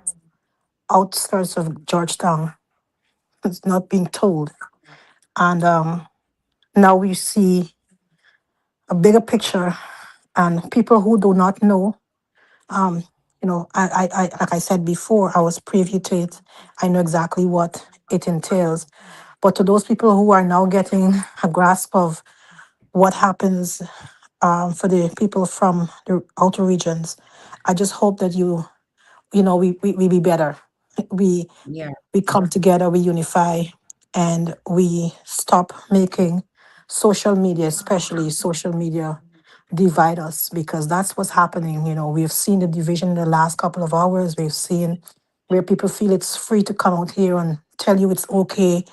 outskirts of Georgetown is not being told. And now we see a bigger picture, and people who do not know, um, like I said before, I was privy to it. I know exactly what it entails. But to those people who are now getting a grasp of what happens for the people from the outer regions, I just hope that we be better. We Yeah. we come together, we unify, and we stop making social media, especially social media, divide us, because that's what's happening. We've seen the division in the last couple of hours. We've seen where people feel it's free to come out here and tell you it's okay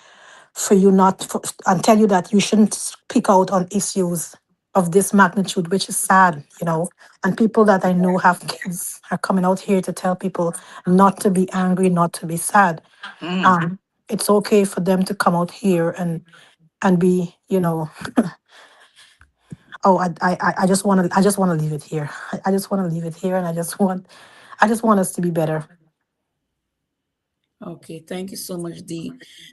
for you not for, and tell you that you shouldn't speak out on issues of this magnitude, which is sad, you know. And people that I know have kids are coming out here to tell people not to be angry, not to be sad. Mm. Um, it's okay for them to come out here and be, you know, oh, I just want to, I just want to leave it here. I just want to leave it here, and I just want us to be better. Okay, thank you so much, Dee.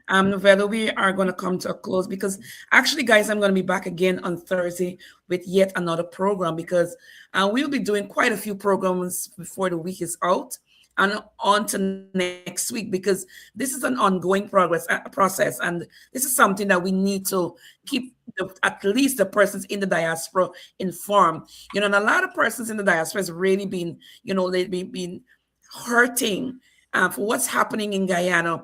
Novella, we are going to come to a close because actually, guys, I'm going to be back again on Thursday with yet another program because we'll be doing quite a few programs before the week is out and on to next week because this is an ongoing process, and this is something that we need to keep at least the persons in the diaspora informed. You know, and a lot of persons in the diaspora has really been, you know, they've been hurting for what's happening in Guyana.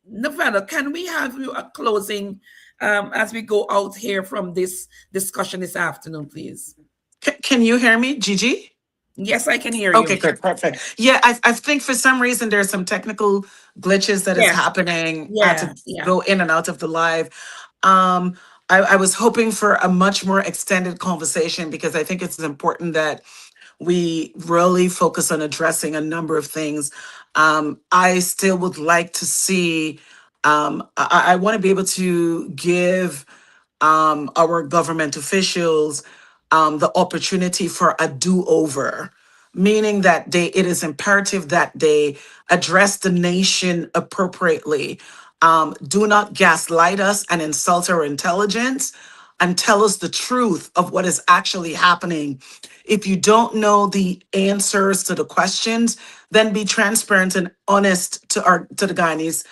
Nevada, can we have you a closing as we go out here from this discussion this afternoon, please? Can you hear me, Gigi? Yes, I can hear Okay, you. good, perfect. Yeah, I think for some reason there's some technical glitches that is Yes, happening. I had yeah, to yeah. go in and out of the live. Um, I was hoping for a much more extended conversation because I think it's important that we really focus on addressing a number of things. I still would like to see, I want to be able to give our government officials the opportunity for a do-over, meaning that it is imperative that they address the nation appropriately. Do not gaslight us and insult our intelligence, and tell us the truth of what is actually happening. If you don't know the answers to the questions, then be transparent and honest to the Guyanese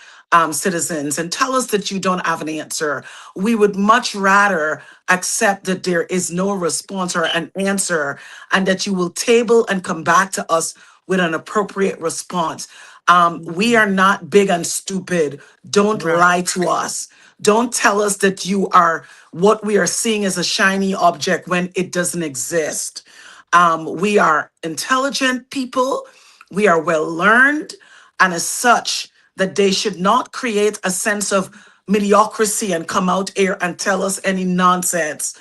citizens and tell us that you don't have an answer. We would much rather accept that there is no response or an answer, and that you will table and come back to us with an appropriate response. We Mhm. are not big and stupid. Don't Right. lie to us. Don't tell us that you are what we are seeing as a shiny object when it doesn't exist. We are intelligent people. We are well learned. And as such, that they should not create a sense of mediocrity and come out here and tell us any nonsense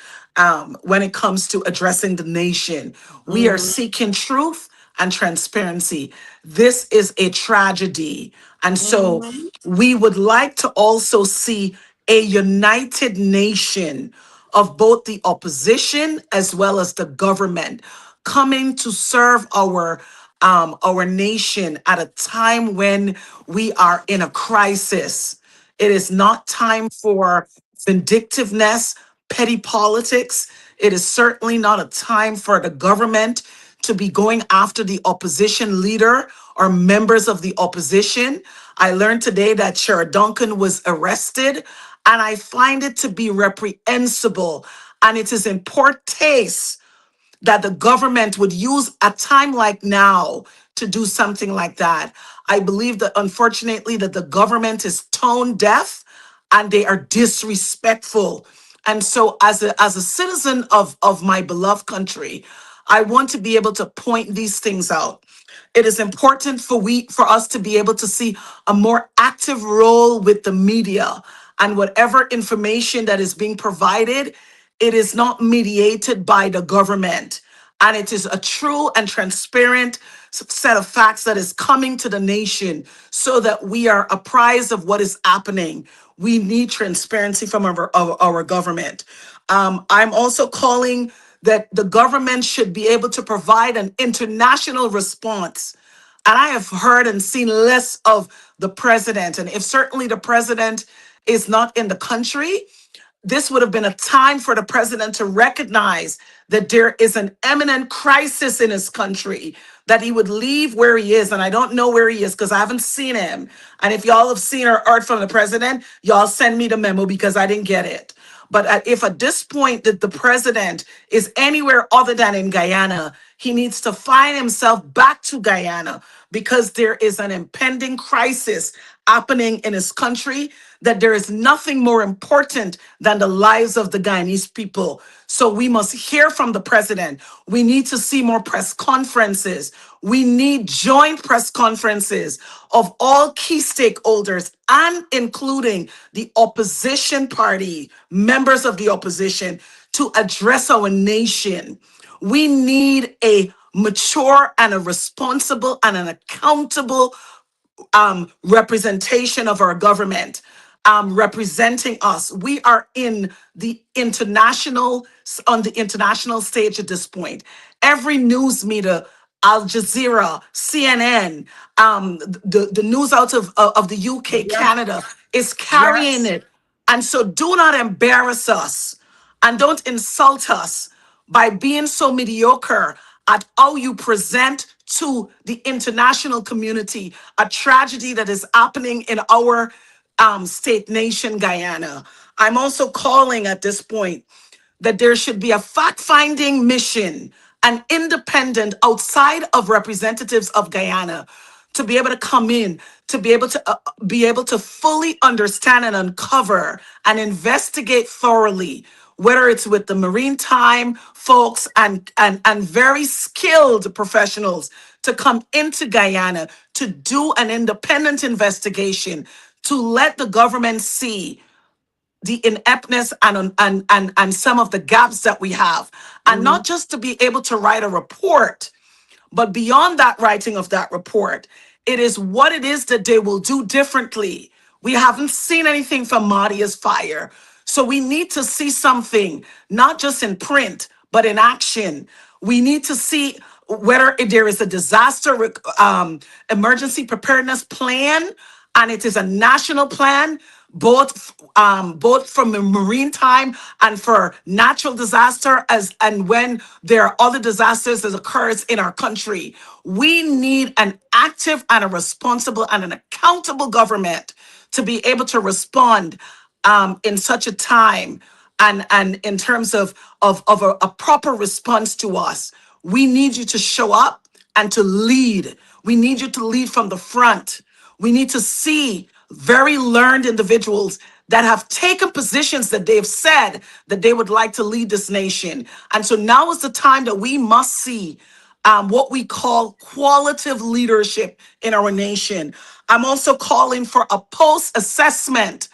when it comes to addressing the nation. We are Mhm. seeking truth and transparency. This is a tragedy. And so Mhm. we would like to also see a united nation of both the opposition as well as the government coming to serve our nation at a time when we are in a crisis. It is not time for vindictiveness, petty politics. It is certainly not a time for the government to be going after the opposition leader or members of the opposition. I learned today that Shara Duncan was arrested, and I find it to be reprehensible. And it is in poor taste that the government would use a time like now to do something like that. I believe that unfortunately that the government is tone deaf and they are disrespectful. And so as a citizen of my beloved country, I want to be able to point these things out. It is important for us to be able to see a more active role with the media, and whatever information that is being provided, it is not mediated by the government, and it is a true and transparent set of facts that is coming to the nation so that we are apprised of what is happening. We need transparency from our government. I'm also calling that the government should be able to provide an international response. And I have heard and seen less of the president. And if certainly the president is not in the country, this would have been a time for the president to recognize that there is an imminent crisis in his country, that he would leave where he is. And I don't know where he is because I haven't seen him. And if y'all have seen or heard from the president, y'all send me the memo because I didn't get it. But if at this point that the president is anywhere other than in Guyana, he needs to find himself back to Guyana because there is an impending crisis happening in his country, that there is nothing more important than the lives of the Guyanese people. So we must hear from the president. We need to see more press conferences. We need joint press conferences of all key stakeholders and including the opposition party, members of the opposition, to address our nation. We need a mature and a responsible and an accountable representation of our government, representing us. We are on the international stage at this point. Every news media, Al Jazeera, CNN, the news out of the UK, Yes. Canada, is carrying Yes. it. And so do not embarrass us and don't insult us by being so mediocre at how you present to the international community a tragedy that is happening in our state nation, Guyana. I'm also calling at this point that there should be a fact-finding mission, an independent outside of representatives of Guyana, to be able to come in, to be able to fully understand and uncover and investigate thoroughly, whether it's with the maritime folks and very skilled professionals to come into Guyana to do an independent investigation, to let the government see the ineptness and some of the gaps that we have, and Mm-hmm. not just to be able to write a report, but beyond that writing of that report, it is what it is that they will do differently. We haven't seen anything from Madia's fire. So we need to see something, not just in print, but in action. We need to see whether there is a emergency preparedness plan, and it is a national plan, both from the marine time and for natural disaster, as and when there are other disasters that occurs in our country. We need an active and a responsible and an accountable government to be able to respond in such a time, and in terms of a proper response to us. We need you to show up and to lead. We need you to lead from the front. We need to see very learned individuals that have taken positions that they've said that they would like to lead this nation. And so now is the time that we must see what we call qualitative leadership in our nation. I'm also calling for a post assessment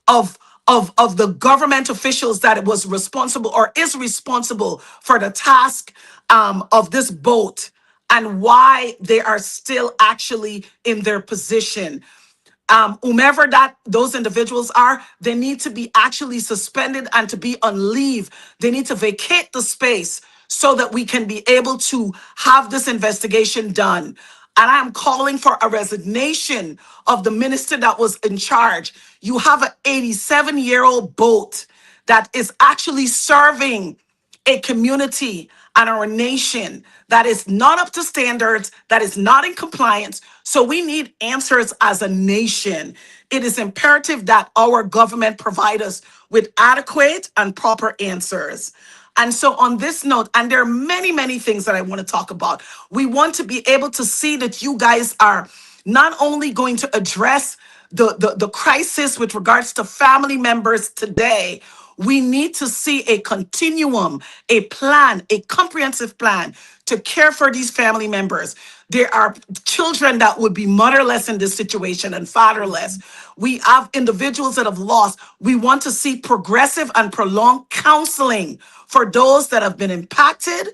of of the government officials that was responsible or is responsible for the task of this boat, and why they are still actually in their position. Whomever that those individuals are, they need to be actually suspended and to be on leave. They need to vacate the space so that we can be able to have this investigation done. And I'm calling for a resignation of the minister that was in charge. You have an 87-year-old boat that is actually serving a community and our nation that is not up to standards, that is not in compliance. So we need answers as a nation. It is imperative that our government provide us with adequate and proper answers. And so, on this note, and there are many, many things that I want to talk about, we want to be able to see that you guys are not only going to address the crisis with regards to family members today. We need to see a continuum, a plan, a comprehensive plan to care for these family members. There are children that would be motherless in this situation and fatherless. We have individuals that have lost. We want to see progressive and prolonged counseling for those that have been impacted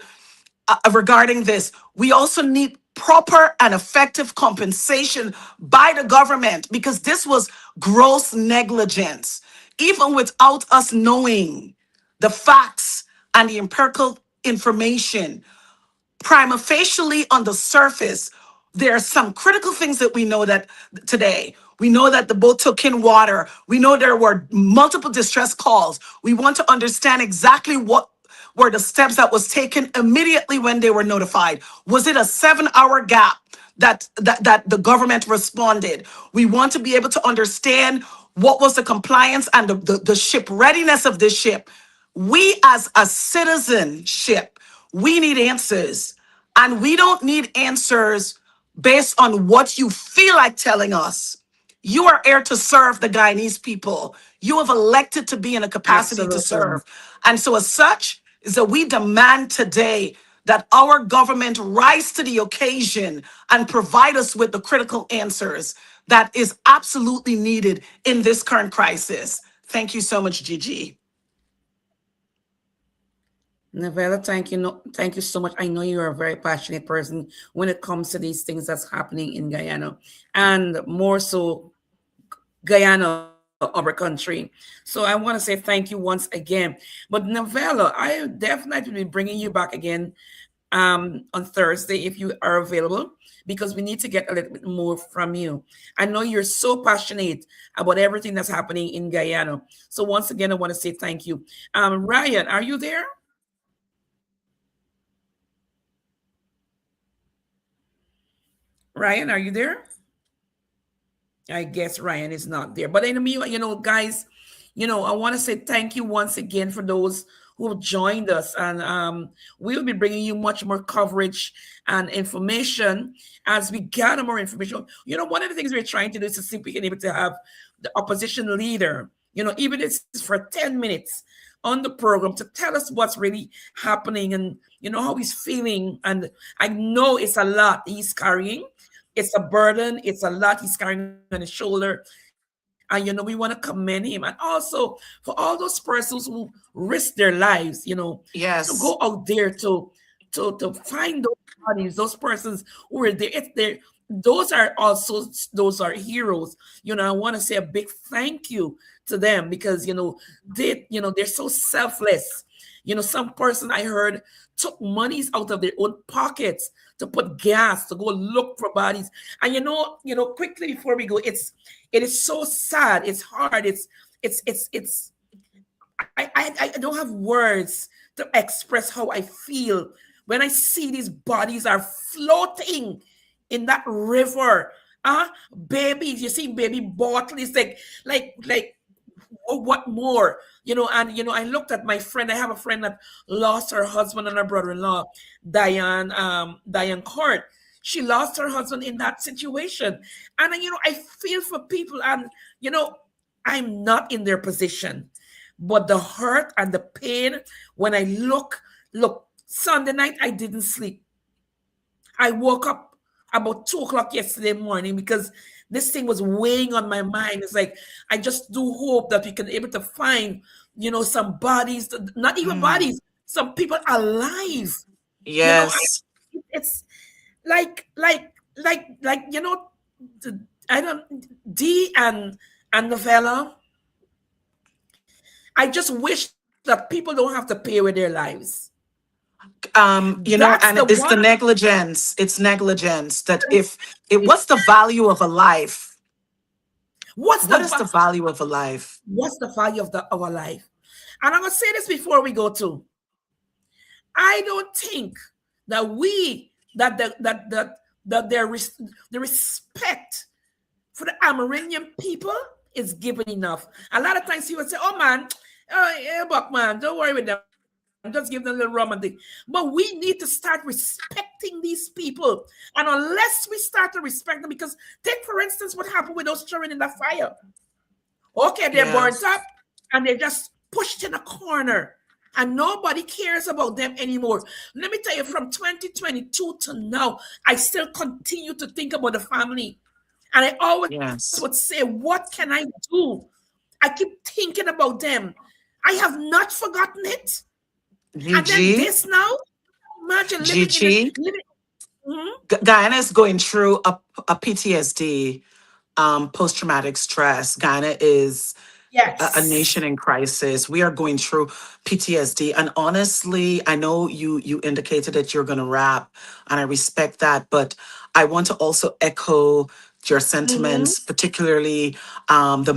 regarding this. We also need proper and effective compensation by the government, because this was gross negligence, even without us knowing the facts and the empirical information. Prima facially, on the surface, there are some critical things that we know that today. We know that the boat took in water. We know there were multiple distress calls. We want to understand exactly what were the steps that was taken immediately when they were notified. Was it a 7-hour gap that the government responded? We want to be able to understand what was the compliance and the ship readiness of this ship. We as a citizenship, we need answers. And we don't need answers based on what you feel like telling us. You are here to serve the Guyanese people. You have elected to be in a capacity to Absolutely. serve. And so, as such, is that we demand today that our government rise to the occasion and provide us with the critical answers that is absolutely needed in this current crisis. Thank you so much, Gigi. Novella, thank you. No, thank you so much. I know you're a very passionate person when it comes to these things that's happening in Guyana, and more so Guyana, our country. So I want to say thank you once again. But Novella, I definitely will be bringing you back again on Thursday if you are available, because we need to get a little bit more from you. I know you're so passionate about everything that's happening in Guyana. So once again, I want to say thank you. Ryan, are you there? Ryan, are you there? I guess Ryan is not there. But in the meanwhile, guys, I want to say thank you once again for those who have joined us. And we'll be bringing you much more coverage and information as we gather more information. One of the things we're trying to do is to see if we can able to have the opposition leader, even if it's for 10 minutes on the program to tell us what's really happening and, how he's feeling. And I know it's a lot he's carrying. It's a burden. It's a lot he's carrying on his shoulder. And, we want to commend him. And also for all those persons who risk their lives, to go out Yes. there to find those bodies, those persons who are there. Those are heroes. I want to say a big thank you to them because, they're so selfless. Some person I heard took monies out of their own pockets to put gas to go look for bodies. And quickly before we go, it is so sad. It's hard. It's I don't have words to express how I feel when I see these bodies are floating in that river. Babies, you see baby bottles like what more? And I looked at my friend. I have a friend that lost her husband and her brother-in-law, Diane Court. She lost her husband in that situation. And I feel for people, and I'm not in their position. But the hurt and the pain when I look, Sunday night I didn't sleep. I woke up about 2 o'clock yesterday morning because this thing was weighing on my mind. It's like I just do hope that we can able to find, some bodies, not even Mm. bodies, some people alive. You know, I, Yes. it's like I don't D and Novella. I just wish that people don't have to pay with their lives. That's the And it's one. the negligence. It's negligence that if it what's the value of a life? What's the What is the value of a life? what's the value of our life? And I'm gonna say this before we go to. I don't think that the respect for the Amerindian people is given enough. A lot of times people say, "Oh man, yeah, but man, don't worry with them. Just give them a little romantic." But we need to start respecting these people, and unless we start to respect them, because take for instance what happened with those children in the fire. Okay, they're burnt up Yes. and they're just pushed in a corner and nobody cares about them anymore. Let me tell you, from 2022 to now, I still continue to think about the family. And I always would say, Yes. what can I do? I keep thinking about them. I have not forgotten it. And then Gigi, this now, imagine Gigi, living. Mhm. Guyana is going through a PTSD, post traumatic stress. Ghana is a nation Yes. in crisis. We are going through PTSD, and honestly, I know you indicated that you're going to rap, and I respect that. But I want to also echo your Hmm. sentiments, particularly the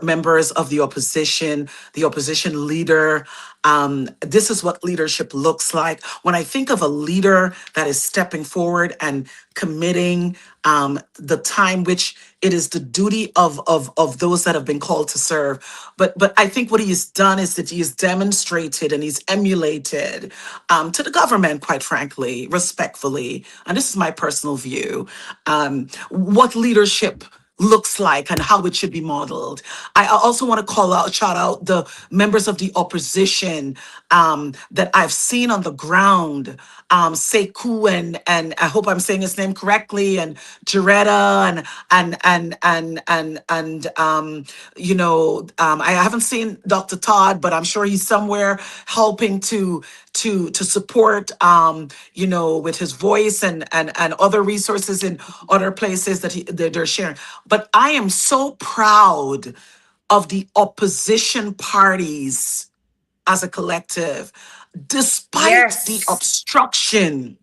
members of the opposition leader. This is what leadership looks like. When I think of a leader that is stepping forward and committing the time which it is the duty of those that have been called to serve. But I think what he's done is that he's demonstrated and he's emulated to the government, quite frankly, respectfully, and this is my personal view, what leadership looks like and how it should be modeled. I also want to shout out the members of the opposition that I've seen on the ground, Sekou and I hope I'm saying his name correctly, and Jaretta and I haven't seen Dr. Todd, but I'm sure he's somewhere helping to support with his voice and other resources in other places that they're sharing. But I am so proud of the opposition parties as a collective, despite the Yes. obstruction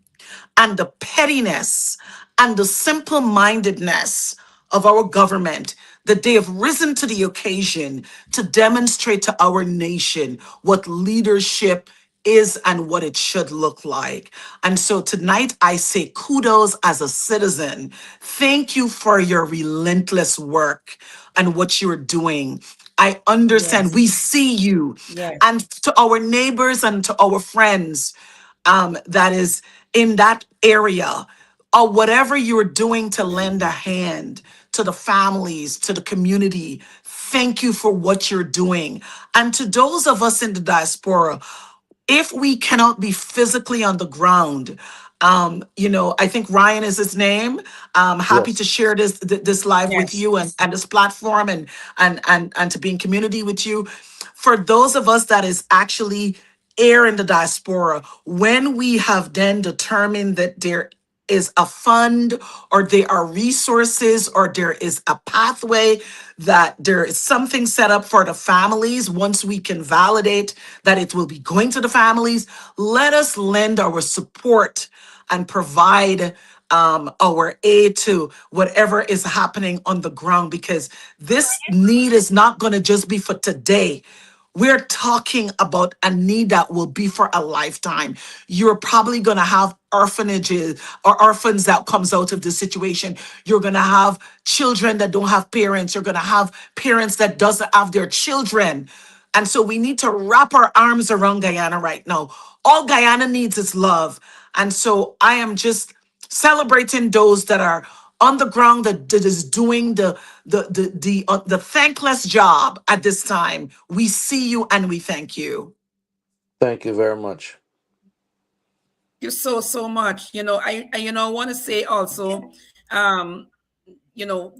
and the pettiness and the simple mindedness of our government, that they have risen to the occasion to demonstrate to our nation what leadership is and what it should look like. And so tonight I say kudos as a citizen. Thank you for your relentless work and what you're doing. I understand. We Yes. see you. Yes. And to our neighbors and to our friends, that is in that area, or whatever you're doing to lend a hand to the families, to the community. Thank you for what you're doing. And to those of us in the diaspora, if we cannot be physically on the ground, I think Ryan is his name. Happy to Yes. share this live with Yes. you and this platform and to be in community with you. For those of us that is actually air in the diaspora, when we have then determined that there is a fund or there are resources or there is a pathway, that there is something set up for the families, once we can validate that it will be going to the families, let us lend our support and provide our aid to whatever is happening on the ground, because this need is not going to just be for today. We're talking about a need that will be for a lifetime. You're probably going to have orphanages or orphans that comes out of this situation. You're going to have children that don't have parents. You're going to have parents that doesn't have their children. And so we need to wrap our arms around Guyana right now. All Guyana needs is love. And so I am just celebrating those that are on the ground, that is doing the thankless job at this time. We see you and we thank you. Thank you very much. You so much. I want to say also, um,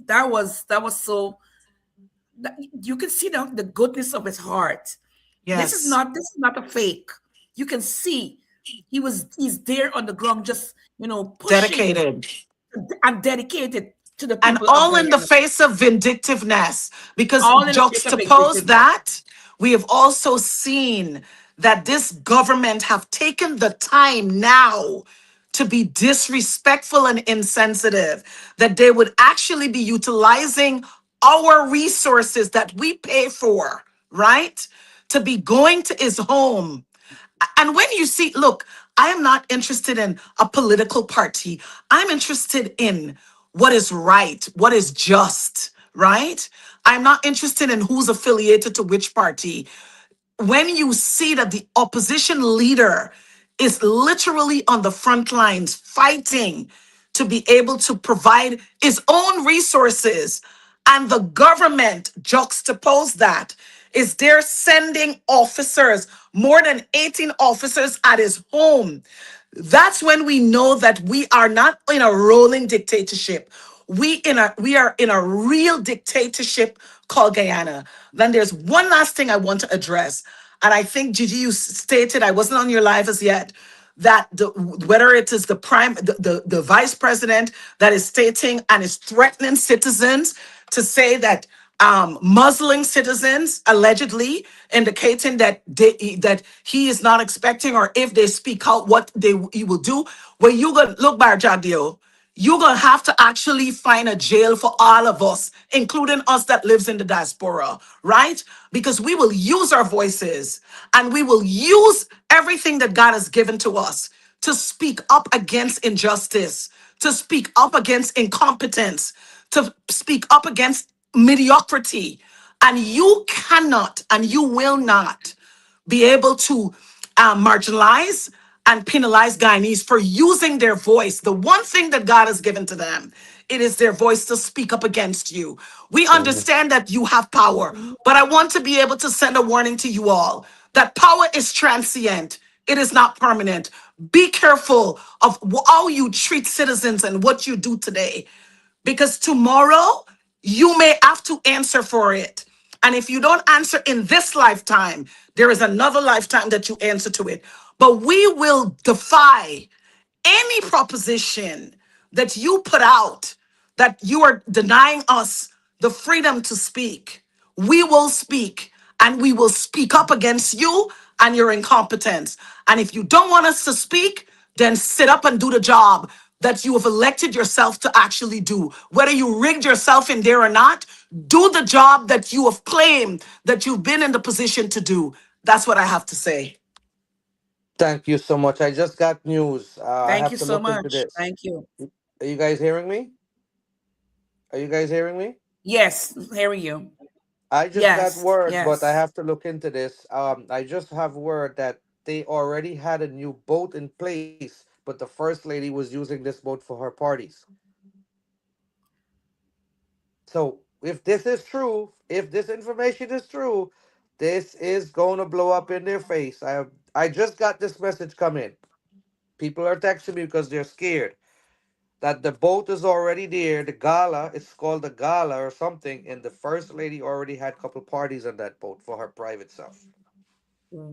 that was so you can see the goodness of his heart. Yes, This is not a fake. You can see he's there on the ground, just pushing dedicated. and dedicated to the And people of all in the Guyana, face of vindictiveness, because all in the face of juxtapose vindictiveness. that, we have also seen that this government have taken the time now to be disrespectful and insensitive, that they would actually be utilizing our resources that we pay for, right, to be going to his home. And when you see, look, I am not interested in a political party. I'm interested in what is right, what is just, right? I'm not interested in who's affiliated to which party. When you see that the opposition leader is literally on the front lines fighting to be able to provide his own resources, and the government juxtapose that, is there sending officers, more than 18 officers at his home. That's when we know that we are not in a rolling dictatorship. We are in a real dictatorship called Guyana. Then there's one last thing I want to address. And I think Gigi, you stated, I wasn't on your live as yet, that whether it is the vice president that is stating and is threatening citizens to say that muzzling citizens, allegedly indicating that he is not expecting, or if they speak out, what he will do. Well, you gonna look, Barjadio, you're gonna have to actually find a jail for all of us, including us that lives in the diaspora, right? Because we will use our voices and we will use everything that God has given to us to speak up against injustice, to speak up against incompetence, to speak up against mediocrity. And you cannot and you will not be able to marginalize and penalize Guyanese for using their voice. The one thing that God has given to them it is their voice to speak up against you. We Mhm. understand that you have power, but I want to be able to send a warning to you all that power is transient. It is not permanent. Be careful of how you treat citizens and what you do today, because tomorrow you may have to answer for it. And if you don't answer in this lifetime, there is another lifetime that you answer to it. But we will defy any proposition that you put out that you are denying us the freedom to speak. We will speak, and we will speak up against you and your incompetence. And if you don't want us to speak, then sit up and do the job that you have elected yourself to actually do. Whether you rigged yourself in there or not, do the job that you have claimed that you've been in the position to do. That's what I have to say. Thank you so much. I just got news. I Thank have you to so look into much. this. Thank you. Are you guys hearing me? Are you guys hearing me? Yes, hearing you. I just got Yes, word, but I yes. have to look into this. I just have word that they already had a new boat in place, but the first lady was using this boat for her parties. So if this is true, if this information is true, this is going to blow up in their face. I just got this message come in. People are texting me because they're scared that the boat is already there. The gala, it's called the gala or something, and the first lady already had a couple parties on that boat for her private self.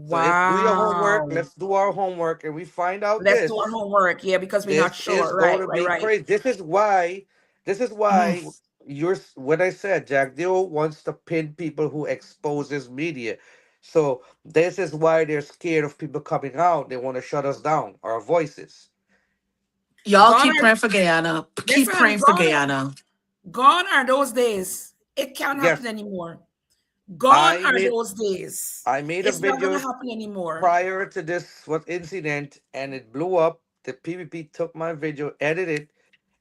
So if do your homework, Wow. let's do our homework, and we find out Let's do our this. homework. Yeah, because we're not This sure. is going Right, to right, be right. crazy. This is why Mm. you're when I said Jack Dio wants to pin people who exposes media. So this is why they're scared of people coming out. They want to shut us down, our voices. Y'all Gone keep are praying for Guyana. Keep listen, praying for Guyana. gone are those days. It can't happen Yes, anymore. Gone I are made those days. I made a It's not gonna video happen anymore. prior to this what incident, and it blew up. The PvP took my video, edited,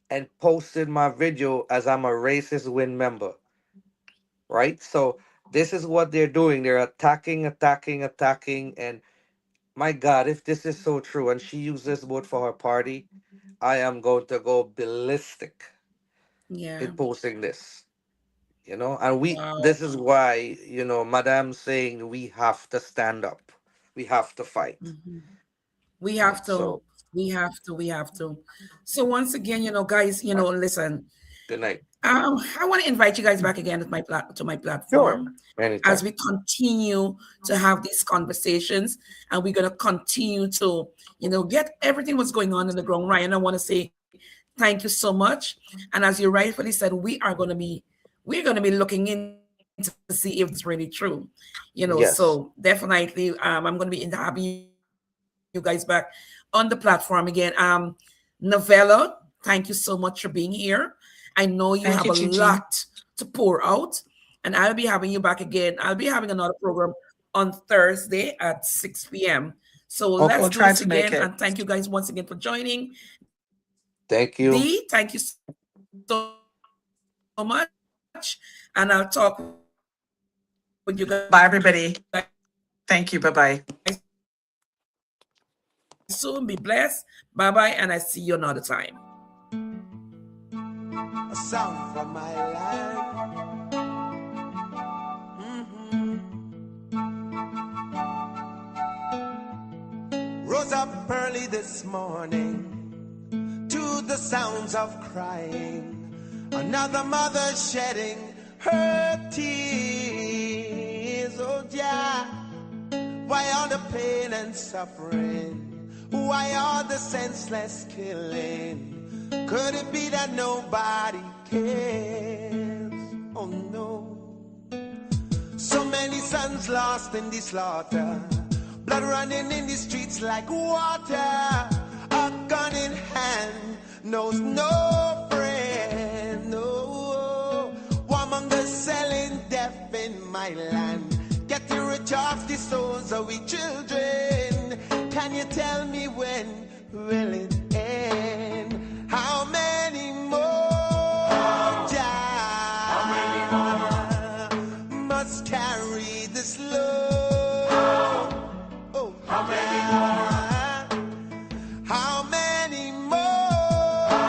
and posted my video as I'm a racist win member. Right? So this is what they're doing. They're attacking, attacking, attacking. And my God, if this is so true, and she used this word for her party, I am going to go ballistic Yeah. in posting this. And this Wow. is why, Madame saying we have to stand up, we have to fight. Mhm. We have to. So We have to. So once again, guys, uh, listen. good night. I want to invite you guys back again to my Sure. platform as Anytime. we continue to have these conversations, and we're gonna continue to, get everything what's going on in the ground. Ryan, I want to say thank you so much. And as you rightfully said, we're gonna be looking in to see if it's really true. So Yes. definitely, I'm gonna be having you guys back on the platform again. Novella, thank you so much for being here. I know you have a Thank lot you, Gigi. to pour out, and I'll be having you back again. I'll be having another program on Thursday at 6 p.m. So let's Okay. do We'll this try to again. make And it. thank you guys once again for joining. Thank you. Dee, thank you so much. And I'll talk with you guys Bye, soon. Be everybody. blessed. Bye bye. Thank And you. I Bye see you bye. another time. A song from my life. Rose up early this morning to the sounds of crying. Another mother shedding her tears. Oh, yeah. Why all the pain and suffering? Why all the senseless killing? Could it be that nobody cares? Oh no. So many sons lost in the slaughter, blood running in the streets like water. A gun in hand knows no friend. No. Warmongers selling death in my land, getting rich off the souls of we children. Can you tell me when will it